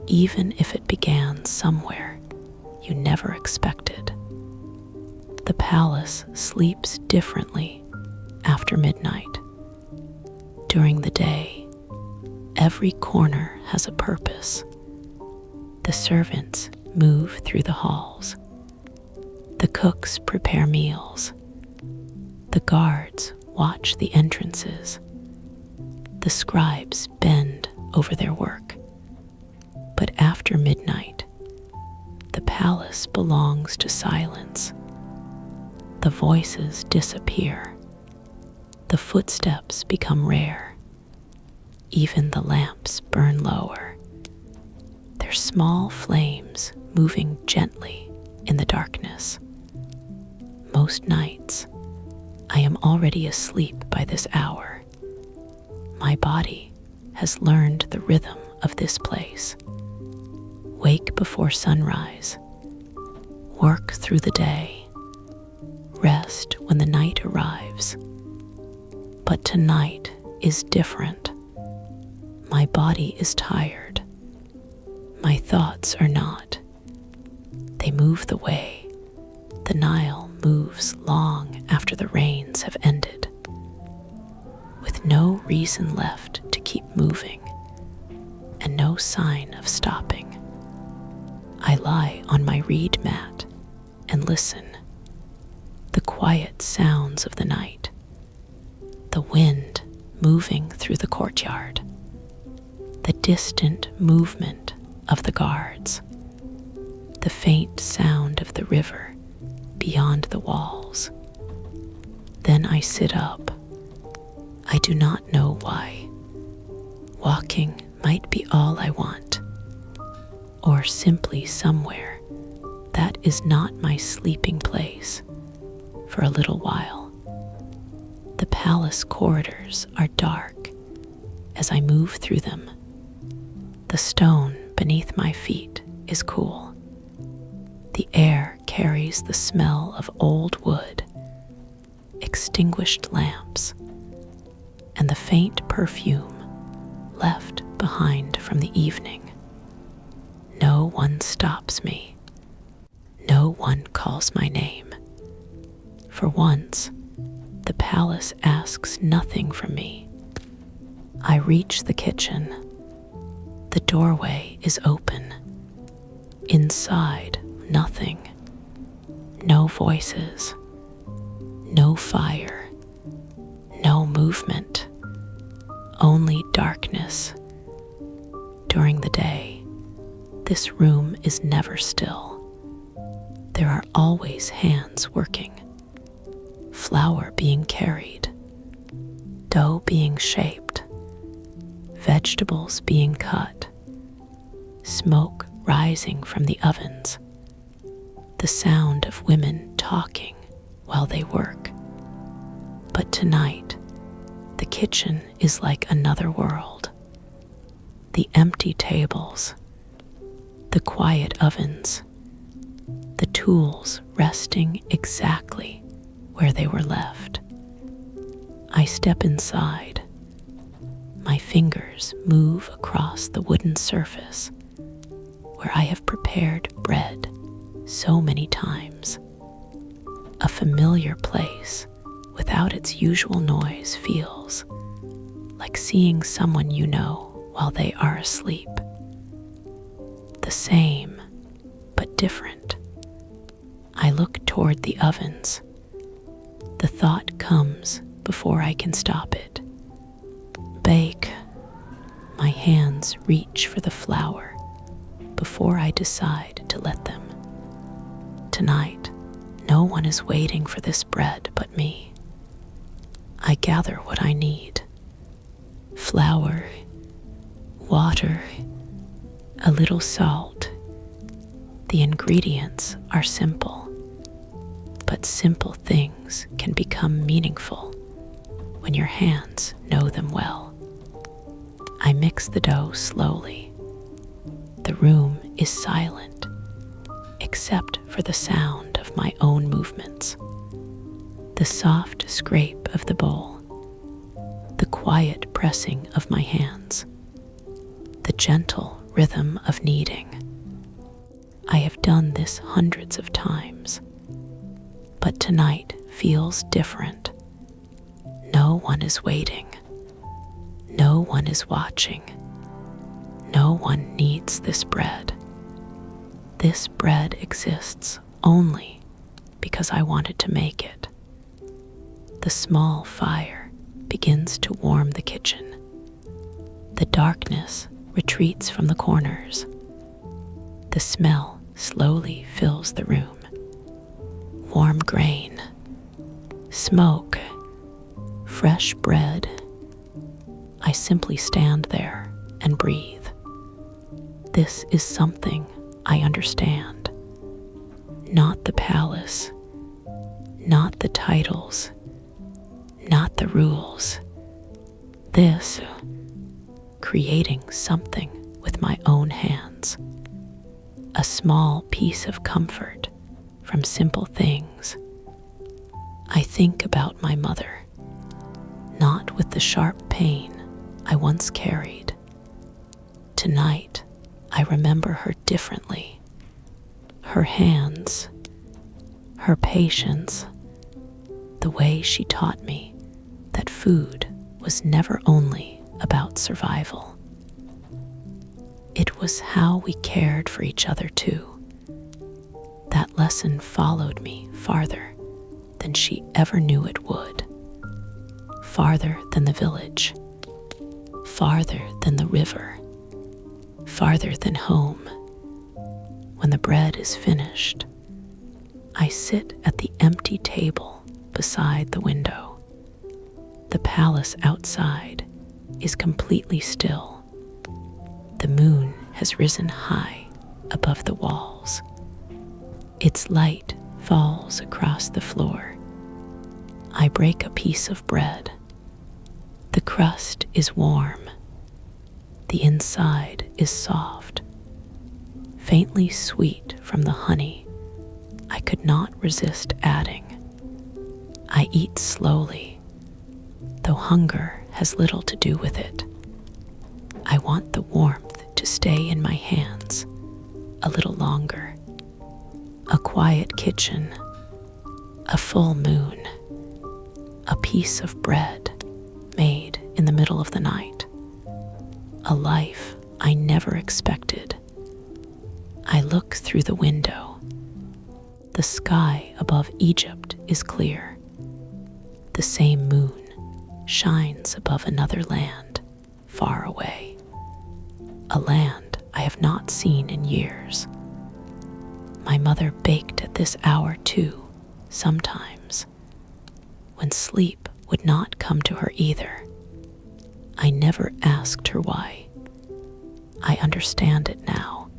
even if it began somewhere you never expected. The palace sleeps differently after midnight. During the day, every corner has a purpose. The servants move through the halls. The cooks prepare meals. The guards watch the entrances. The scribes bend over their work. But after midnight, the palace belongs to silence. The voices disappear. The footsteps become rare. Even the lamps burn lower, their small flames moving gently in the darkness. Most nights, I am already asleep by this hour. My body has learned the rhythm of this place. Wake before sunrise, work through the day, rest when the night arrives. But tonight is different. My body is tired. My thoughts are not. They move the way. The Nile moves long after the rains have ended, with no reason left to keep moving and no sign of stopping. I lie on my reed mat and listen. The quiet sounds of the night, the wind moving through the courtyard, the distant movement of the guards, the faint sound of the river beyond the walls. Then I sit up. I do not know why. Walking might be all I want, or simply somewhere that is not my sleeping place for a little while. The palace corridors are dark as I move through them. The stone beneath my feet is cool. The air carries the smell of old wood, extinguished lamps, and the faint perfume left behind from the evening. No one stops me. No one calls my name. For once, the palace asks nothing from me. I reach the kitchen. The doorway is open. Inside, nothing. No voices. No fire. No movement. Only darkness. During the day, this room is never still. There are always hands working. Flour being carried. Dough being shaped. Vegetables being cut. Smoke rising from the ovens. The sound of women talking while they work. But tonight, the kitchen is like another world. The empty tables, the quiet ovens, the tools resting exactly where they were left. I step inside. My fingers move across the wooden surface where I have prepared bread so many times. A familiar place without its usual noise feels like seeing someone you know while they are asleep. The same, but different. I look toward the ovens. The thought comes before I can stop it. Bake. My hands reach for the flour before I decide to let them. Tonight, no one is waiting for this bread but me. I gather what I need. Flour, water, a little salt. The ingredients are simple, but simple things can become meaningful when your hands know them well. I mix the dough slowly. The room is silent, except for the sound of my own movements. The soft scrape of the bowl, the quiet pressing of my hands, the gentle rhythm of kneading. I have done this hundreds of times, but tonight feels different. No one is waiting. No one is watching. No one needs this bread. This bread exists only because I wanted to make it. The small fire begins to warm the kitchen. The darkness retreats from the corners. The smell slowly fills the room. Warm grain, smoke, fresh bread. I simply stand there and breathe. This is something I understand. Not the palace, not the titles, not the rules. This, creating something with my own hands. A small piece of comfort from simple things. I think about my mother, not with the sharp pain I once carried. Tonight, I remember her differently. Her hands, her patience, the way she taught me that food was never only about survival. It was how we cared for each other too. That lesson followed me farther than she ever knew it would. Farther than the village, farther than the river, farther than home. When the bread is finished, I sit at the empty table beside the window. The palace outside is completely still. The moon has risen high above the walls. Its light falls across the floor. I break a piece of bread. The crust is warm. The inside is soft, faintly sweet from the honey I could not resist adding. I eat slowly, though hunger has little to do with it. I want the warmth to stay in my hands a little longer. A quiet kitchen, a full moon, a piece of bread made in the middle of the night. A life I never expected. I look through the window. The sky above Egypt is clear. The same moon shines above another land far away. A land I have not seen in years. My mother baked at this hour too, sometimes, when sleep would not come to her either. I never asked her why. I understand it now.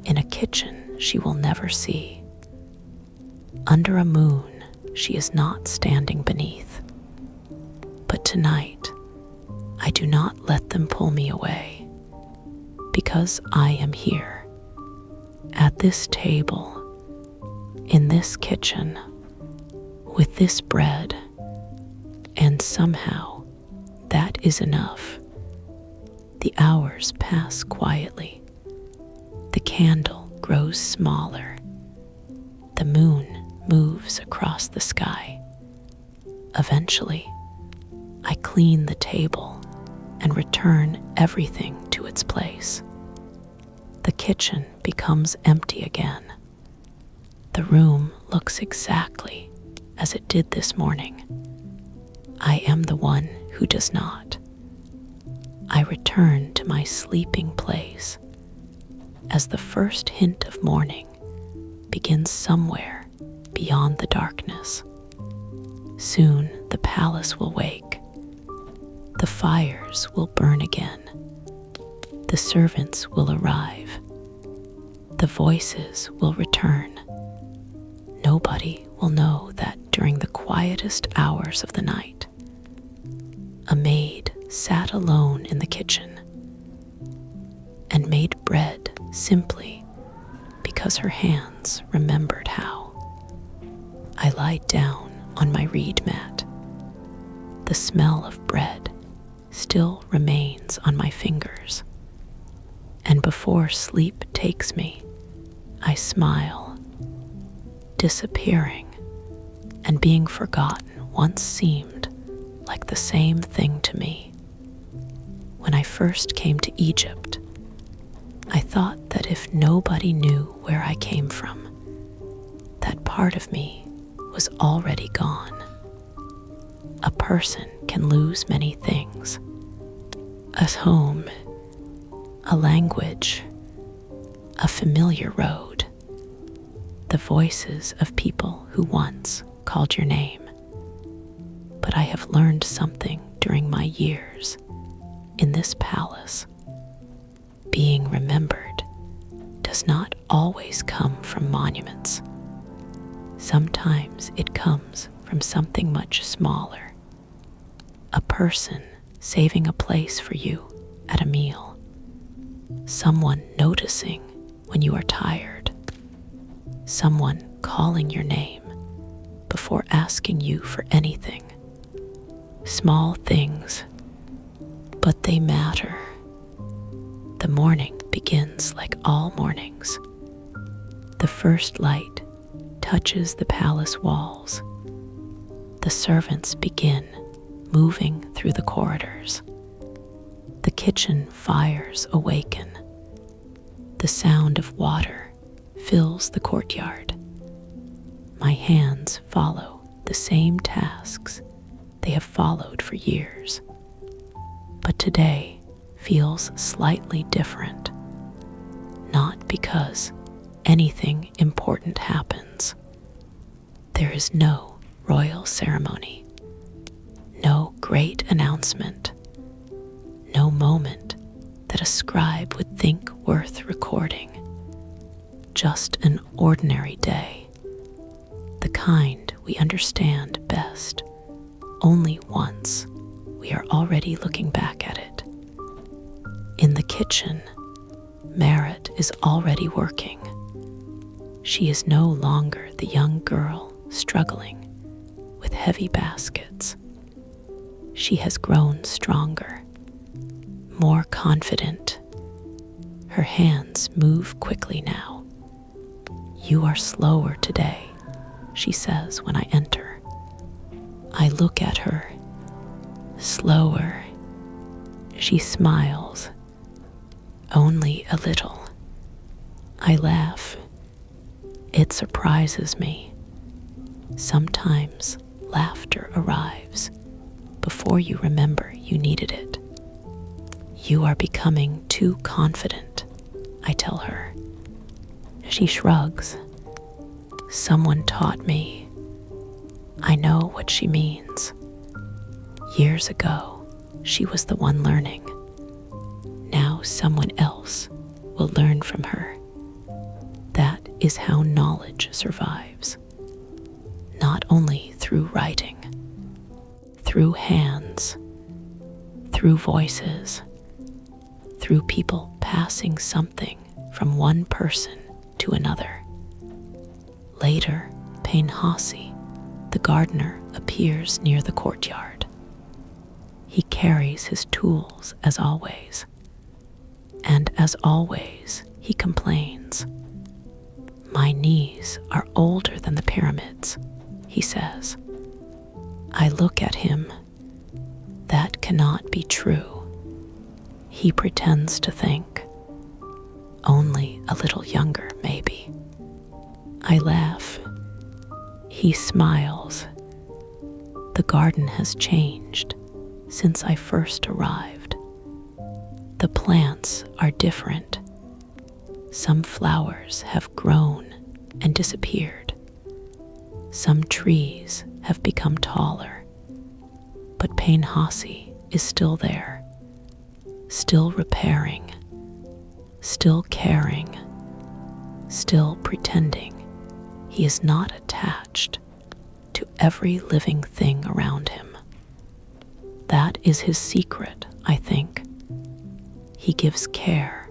In a kitchen she will never see. Under a moon she is not standing beneath. But tonight, I do not let them pull me away. because I am here, at this table, in this kitchen, with this bread, and somehow that is enough. The hours pass quietly. The candle grows smaller. The moon moves across the sky. Eventually, I clean the table and return everything to its place. The kitchen becomes empty again. The room looks exactly as it did this morning. I am the one who does not. I return to my sleeping place as the first hint of morning begins somewhere beyond the darkness. Soon the palace will wake. The fires will burn again. The servants will arrive. The voices will return. Nobody will know that during the quietest hours of the night, a maid sat alone in the kitchen and made bread simply because her hands remembered how. I lie down on my reed mat. The smell of bread still remains on my fingers, and before sleep takes me, I smile. Disappearing and being forgotten once seemed like the same thing to me. When I first came to Egypt, I thought that if nobody knew where I came from, that part of me was already gone. A person can lose many things: a home, a language, a familiar road, the voices of people who once called your name. But I have learned something during my years in this palace. Being remembered does not always come from monuments. Sometimes it comes from something much smaller. A person saving a place for you at a meal. Someone noticing when you are tired. Someone calling your name before asking you for anything. Small things, but they matter. The morning begins like all mornings. The first light touches the palace walls. The servants begin moving through the corridors. The kitchen fires awaken. The sound of water fills the courtyard. My hands follow the same tasks they have followed for years. But today feels slightly different. Not because anything important happens. There is no royal ceremony, no great announcement, no moment that a scribe would think worth recording. Just an ordinary day, the kind we understand best only once we are already looking back at it. In the kitchen, Maid is already working. She is no longer the young girl struggling with heavy baskets. She has grown stronger, more confident. Her hands move quickly now. "You are slower today," she says when I enter. I look at her. Slower. She smiles. Only a little. I laugh. It surprises me. Sometimes laughter arrives before you remember you needed it. "You are becoming too confident," I tell her. She shrugs. "Someone taught me." I know what she means. Years ago, she was the one learning. Now someone else will learn from her. That is how knowledge survives. Not only through writing, through hands, through voices, through people passing something from one person to another. Later, Painhasi, the gardener, appears near the courtyard. He carries his tools as always, and as always he complains. "My knees are older than the pyramids," he says. I look at him. That cannot be true. He pretends to think. Only a little younger, maybe. I laugh. He smiles. The garden has changed since I first arrived. The plants are different. Some flowers have grown and disappeared. Some trees have become taller. But Painhasi is still there, still repairing, still caring, still pretending he is not attached to every living thing around him. That is his secret, I think. He gives care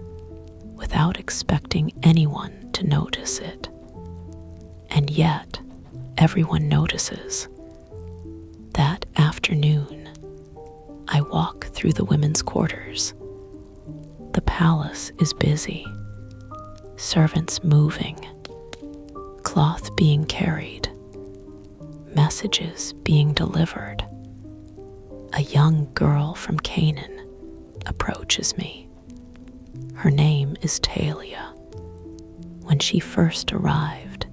without expecting anyone to notice it. And yet, everyone notices. That afternoon, I walk through the women's quarters. The palace is busy. Servants moving. Cloth being carried. Messages being delivered. A young girl from Canaan approaches me. Her name is Talia. When she first arrived,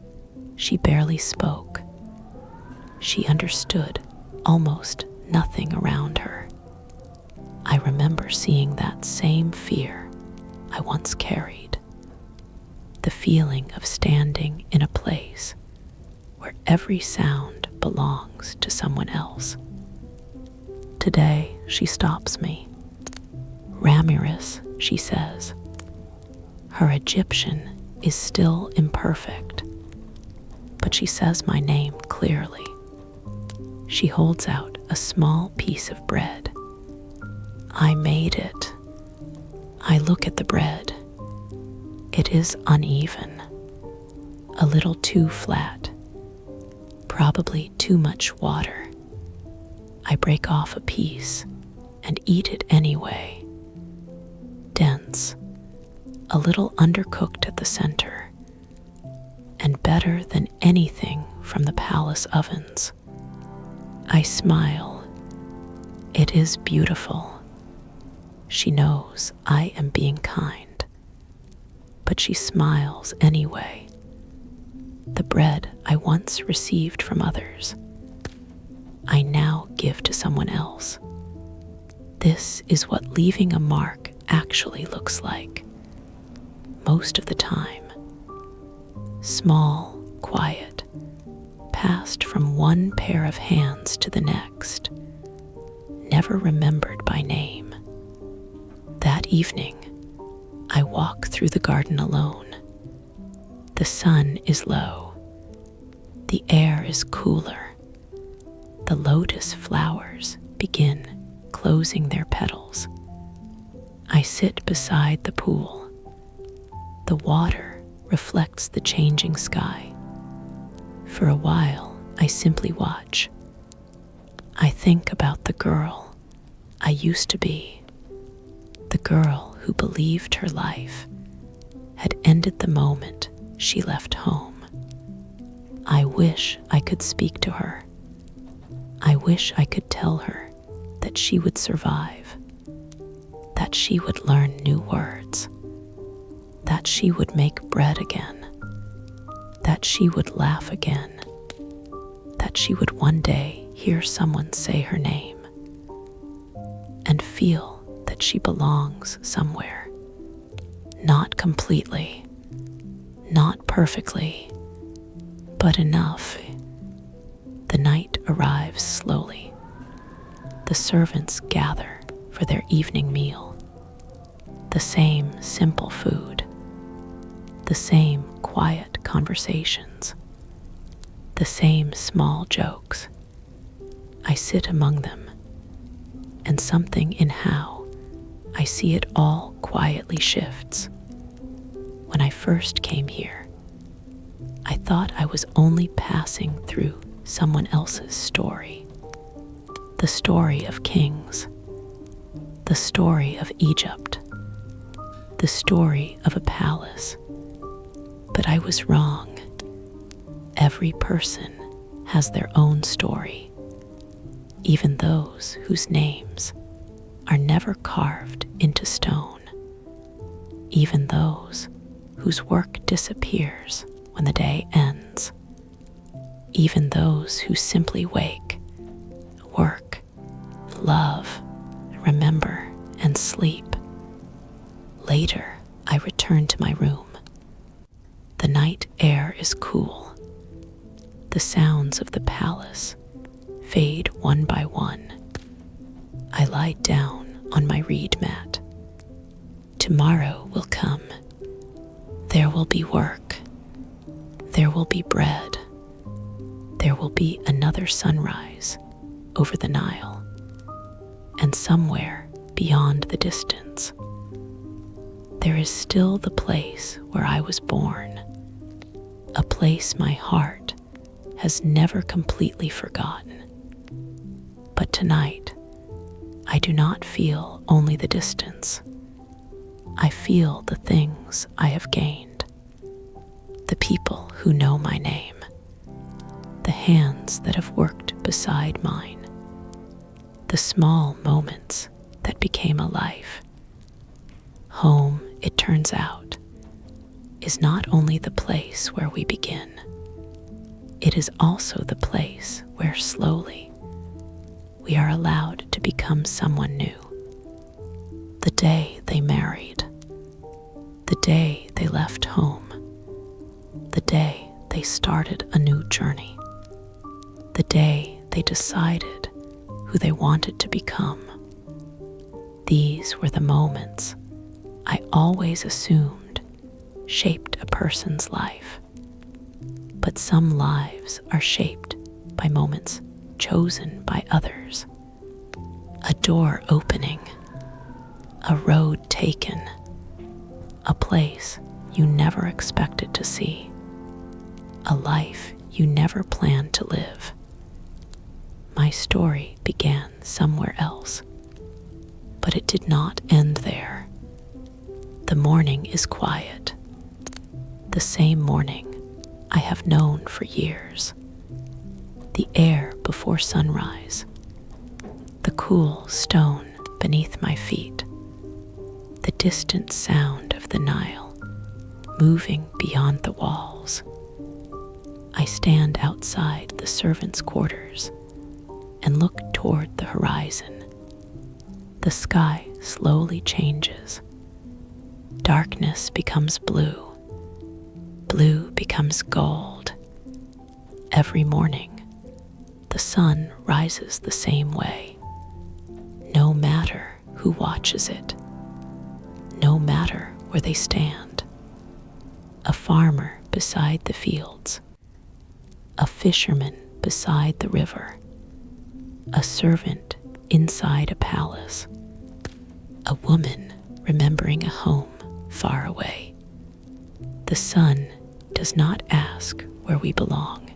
she barely spoke. She understood almost nothing around her. I remember seeing that same fear I once carried. The feeling of standing in a place where every sound belongs to someone else. Today, she stops me. Ramiris, she says. Her Egyptian is still imperfect, but she says my name clearly. She holds out a small piece of bread. I made it. I look at the bread. It is uneven, a little too flat, probably too much water. I break off a piece and eat it anyway. Dense, a little undercooked at the center, and better than anything from the palace ovens. I smile. It is beautiful. She knows I am being kind, but she smiles anyway. The bread I once received from others, I now give to someone else. This is what leaving a mark actually looks like. Most of the time. Small, quiet, passed from one pair of hands to the next, never remembered by name. That evening, I walk through the garden alone. The sun is low. The air is cooler. The lotus flowers begin closing their petals. I sit beside the pool. The water reflects the changing sky. For a while, I simply watch. I think about the girl I used to be, the girl who believed her life had ended the moment she left home. I wish I could speak to her. I wish I could tell her that she would survive, that she would learn new words, that she would make bread again, that she would laugh again, that she would one day hear someone say her name and feel that she belongs somewhere. Not completely, not perfectly, but enough. The night arrives slowly. The servants gather for their evening meal. The same simple food. The same quiet conversations. The same small jokes. I sit among them, and something in how I see it all quietly shifts. When I first came here, I thought I was only passing through someone else's story. The story of kings, the story of Egypt, the story of a palace. But I was wrong. Every person has their own story, even those whose names are never carved into stone, even those whose work disappears when the day ends, even those who simply wake, work, love, remember, and sleep. Later, I return to my room. The night air is cool. The sounds of the palace fade one by one. I lie down on my reed mat. Tomorrow will come. There will be work. There will be bread. There will be another sunrise over the Nile. And somewhere beyond the distance, there is still the place where I was born, a place my heart has never completely forgotten. But tonight, I do not feel only the distance. I feel the things I have gained, the people who know my name, the hands that have worked beside mine, the small moments that became a life. Home, it turns out, is not only the place where we begin, it is also the place where slowly we are allowed to become someone new. The day they married, the day they left home, the day they started a new journey, the day they decided who they wanted to become. These were the moments I always assumed shaped a person's life. But some lives are shaped by moments chosen by others. A door opening, a road taken, a place you never expected to see, a life you never planned to live. My story began somewhere else, but it did not end there. The morning is quiet, the same morning I have known for years. The air before sunrise, the cool stone beneath my feet, the distant sound of the Nile moving beyond the walls. I stand outside the servants' quarters and look toward the horizon. The sky slowly changes. Darkness becomes blue. Blue becomes gold. Every morning, the sun rises the same way, no matter who watches it, no matter where they stand. A farmer beside the fields, a fisherman beside the river, a servant inside a palace, a woman remembering a home far away. The sun does not ask where we belong.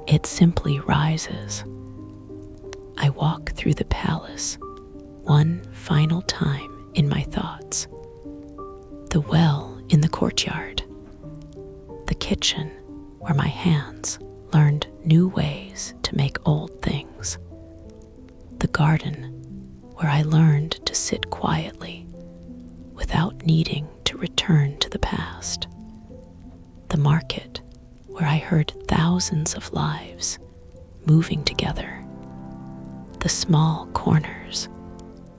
It simply rises. I walk through the palace one final time in my thoughts. The well in the courtyard, the kitchen where my hands learned new ways to make old things, the garden where I learned to sit quietly without needing to return to the past, the market where I heard thousands of lives moving together, the small corners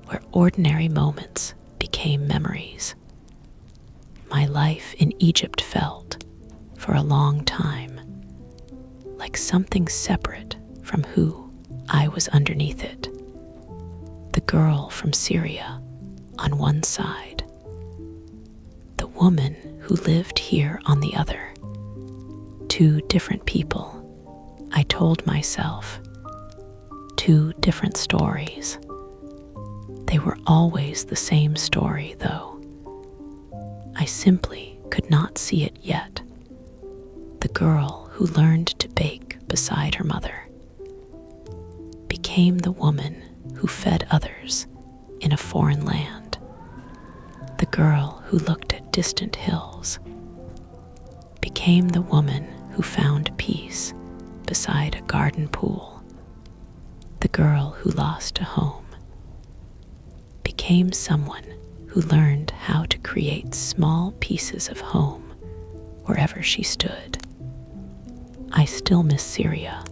where ordinary moments became memories. My life in Egypt felt, for a long time, like something separate from who I was underneath it. The girl from Syria on one side, the woman who lived here on the other. Two different people, I told myself. Two different stories. They were always the same story, though. I simply could not see it yet. The girl who learned to bake beside her mother became the woman who fed others in a foreign land. The girl who looked at distant hills became the woman who found peace beside a garden pool. The girl who lost a home became someone who learned how to create small pieces of home wherever she stood. I still miss Syria.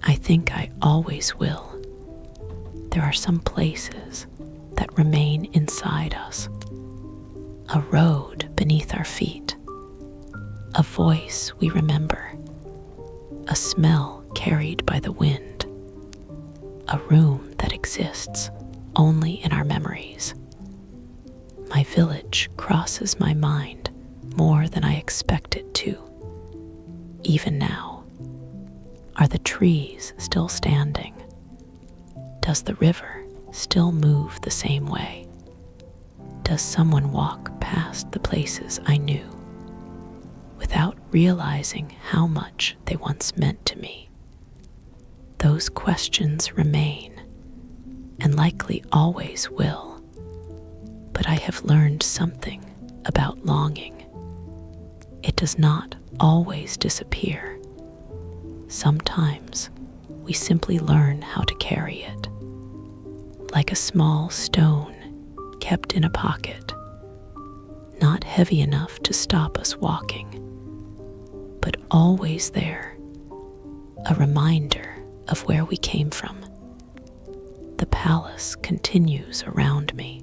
I think I always will. There are some places that remain inside us. A road beneath our feet. A voice we remember. A smell carried by the wind. A room that exists only in our memories. My village crosses my mind more than I expect it to. Even now, are the trees still standing? Does the river still move the same way? Does someone walk past the places I knew without realizing how much they once meant to me? Those questions remain, and likely always will. But I have learned something about longing. It does not always disappear. Sometimes we simply learn how to carry it, like a small stone kept in a pocket, not heavy enough to stop us walking, but always there, a reminder of where we came from. The palace continues around me.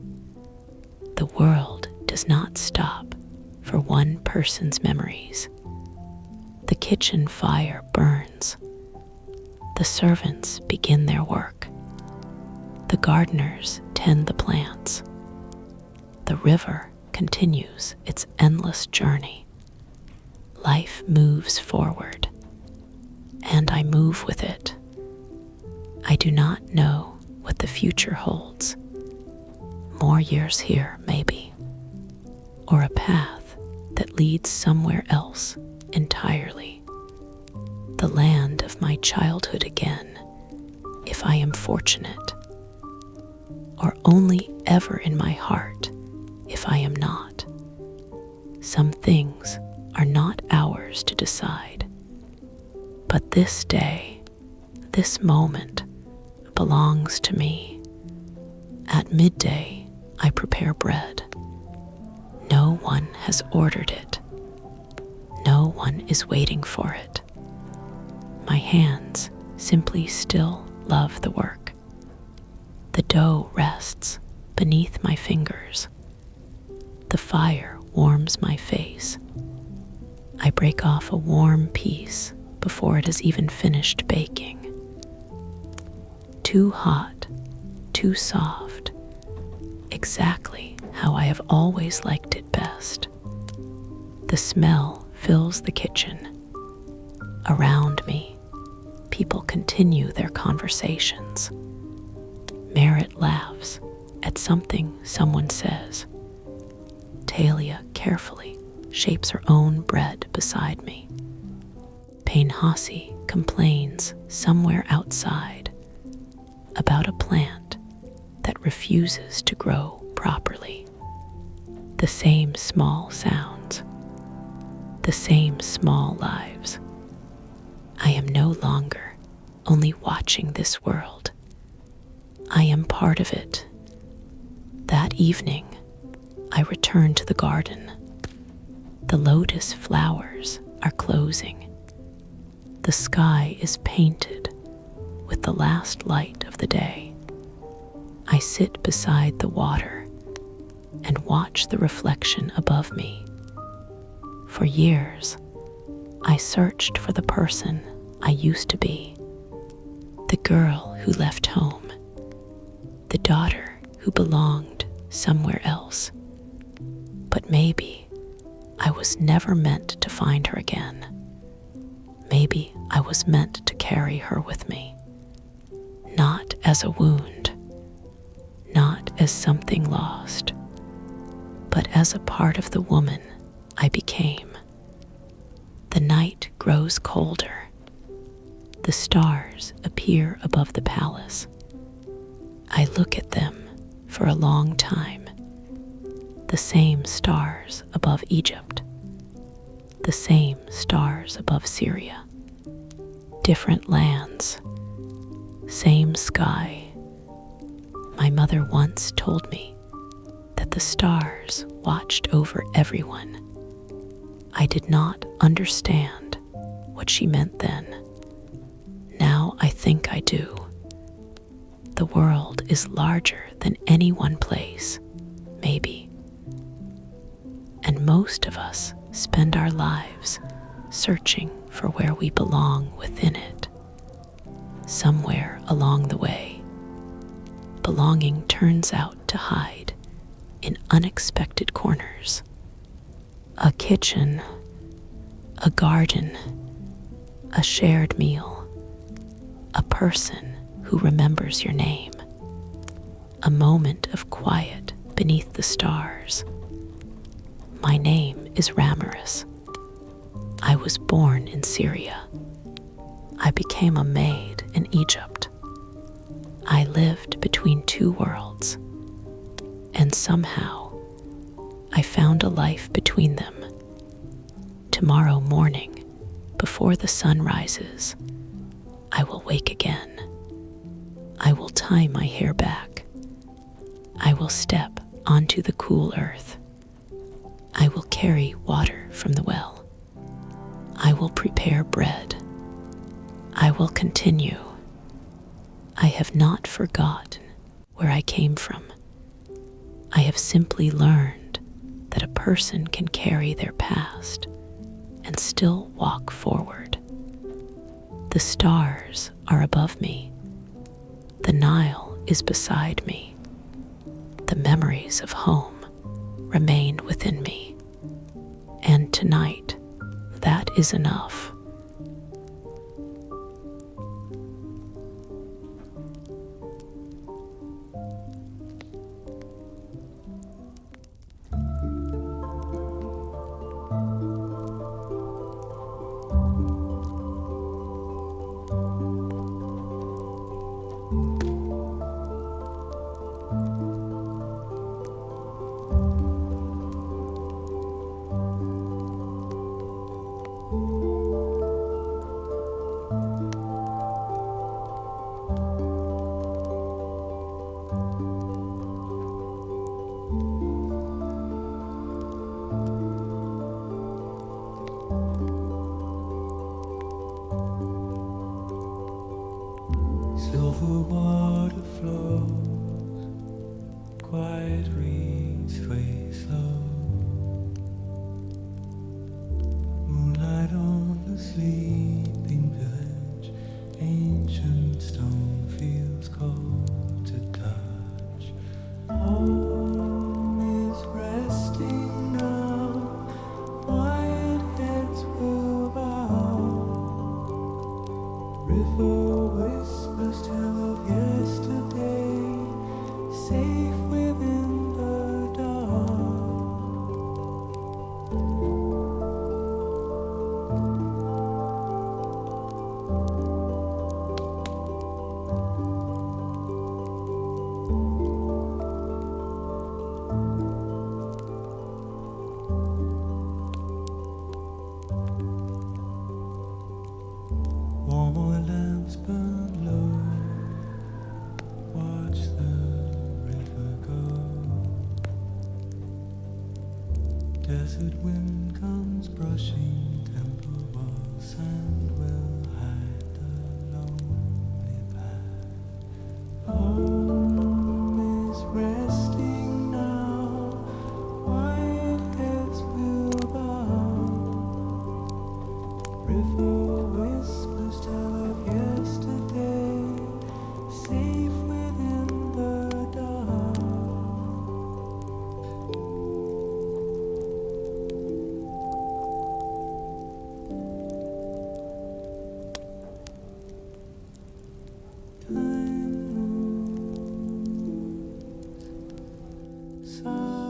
The world does not stop for one person's memories. The kitchen fire burns. The servants begin their work. The gardeners tend the plants. The river continues its endless journey. Life moves forward, and I move with it. I do not know what the future holds. More years here, maybe, or a path that leads somewhere else entirely. The land of my childhood again, if I am fortunate, or only ever in my heart if I am not. Some things are not ours to decide, but this day, this moment, belongs to me. At midday, I prepare bread. No one has ordered it. No one is waiting for it. My hands simply still love the work. The dough rests beneath my fingers. The fire warms my face. I break off a warm piece before it has even finished baking. Too hot, too soft, exactly how I have always liked it best. The smell fills the kitchen. Around me, people continue their conversations. Merritt laughs at something someone says. Talia carefully shapes her own bread beside me. Painhasi complains somewhere outside about a plant that refuses to grow properly. The same small sounds, the same small lives. I am no longer only watching this world. I am part of it. That evening, I return to the garden. The lotus flowers are closing. The sky is painted with the last light of the day. I sit beside the water and watch the reflection above me. For years, I searched for the person I used to be, the girl who left home, the daughter who belonged somewhere else. But maybe I was never meant to find her again. Maybe I was meant to carry her with me, not as a wound, not as something lost, but as a part of the woman I became. The night grows colder. The stars appear above the palace. I look at them for a long time. The same stars above Egypt. The same stars above Syria. Different lands. Same sky. My mother once told me that the stars watched over everyone. I did not understand what she meant then. Now I think I do. The world is larger than any one place, maybe. And most of us spend our lives searching for where we belong within it. Somewhere along the way, belonging turns out to hide in unexpected corners. A kitchen, a garden, a shared meal, a person who remembers your name, a moment of quiet beneath the stars. My name is Ramiris. I was born in Syria. I became a maid in Egypt. I lived between two worlds, and somehow I found a life between them. Tomorrow morning, before the sun rises, I will wake again. I will tie my hair back. I will step onto the cool earth. I will carry water from the well. I will prepare bread. I will continue. I have not forgotten where I came from. I have simply learned that a person can carry their past and still walk forward. The stars are above me. The Nile is beside me. The memories of home remain within me. And tonight, that is enough. Silver water flows, quiet reeds sway slow. Moonlight on the sleeping village, ancient stone fields cold to touch. Home is resting now, quiet heads will bow. River whispers tell of yesterday, safe within the dark. Warm oil lamps burn low, watch the river go. Desert wind comes brushing temple walls and will hide the lonely path. Home is resting now, quiet heads will bow. River whispers tell of yesterday, safe within the dark. side.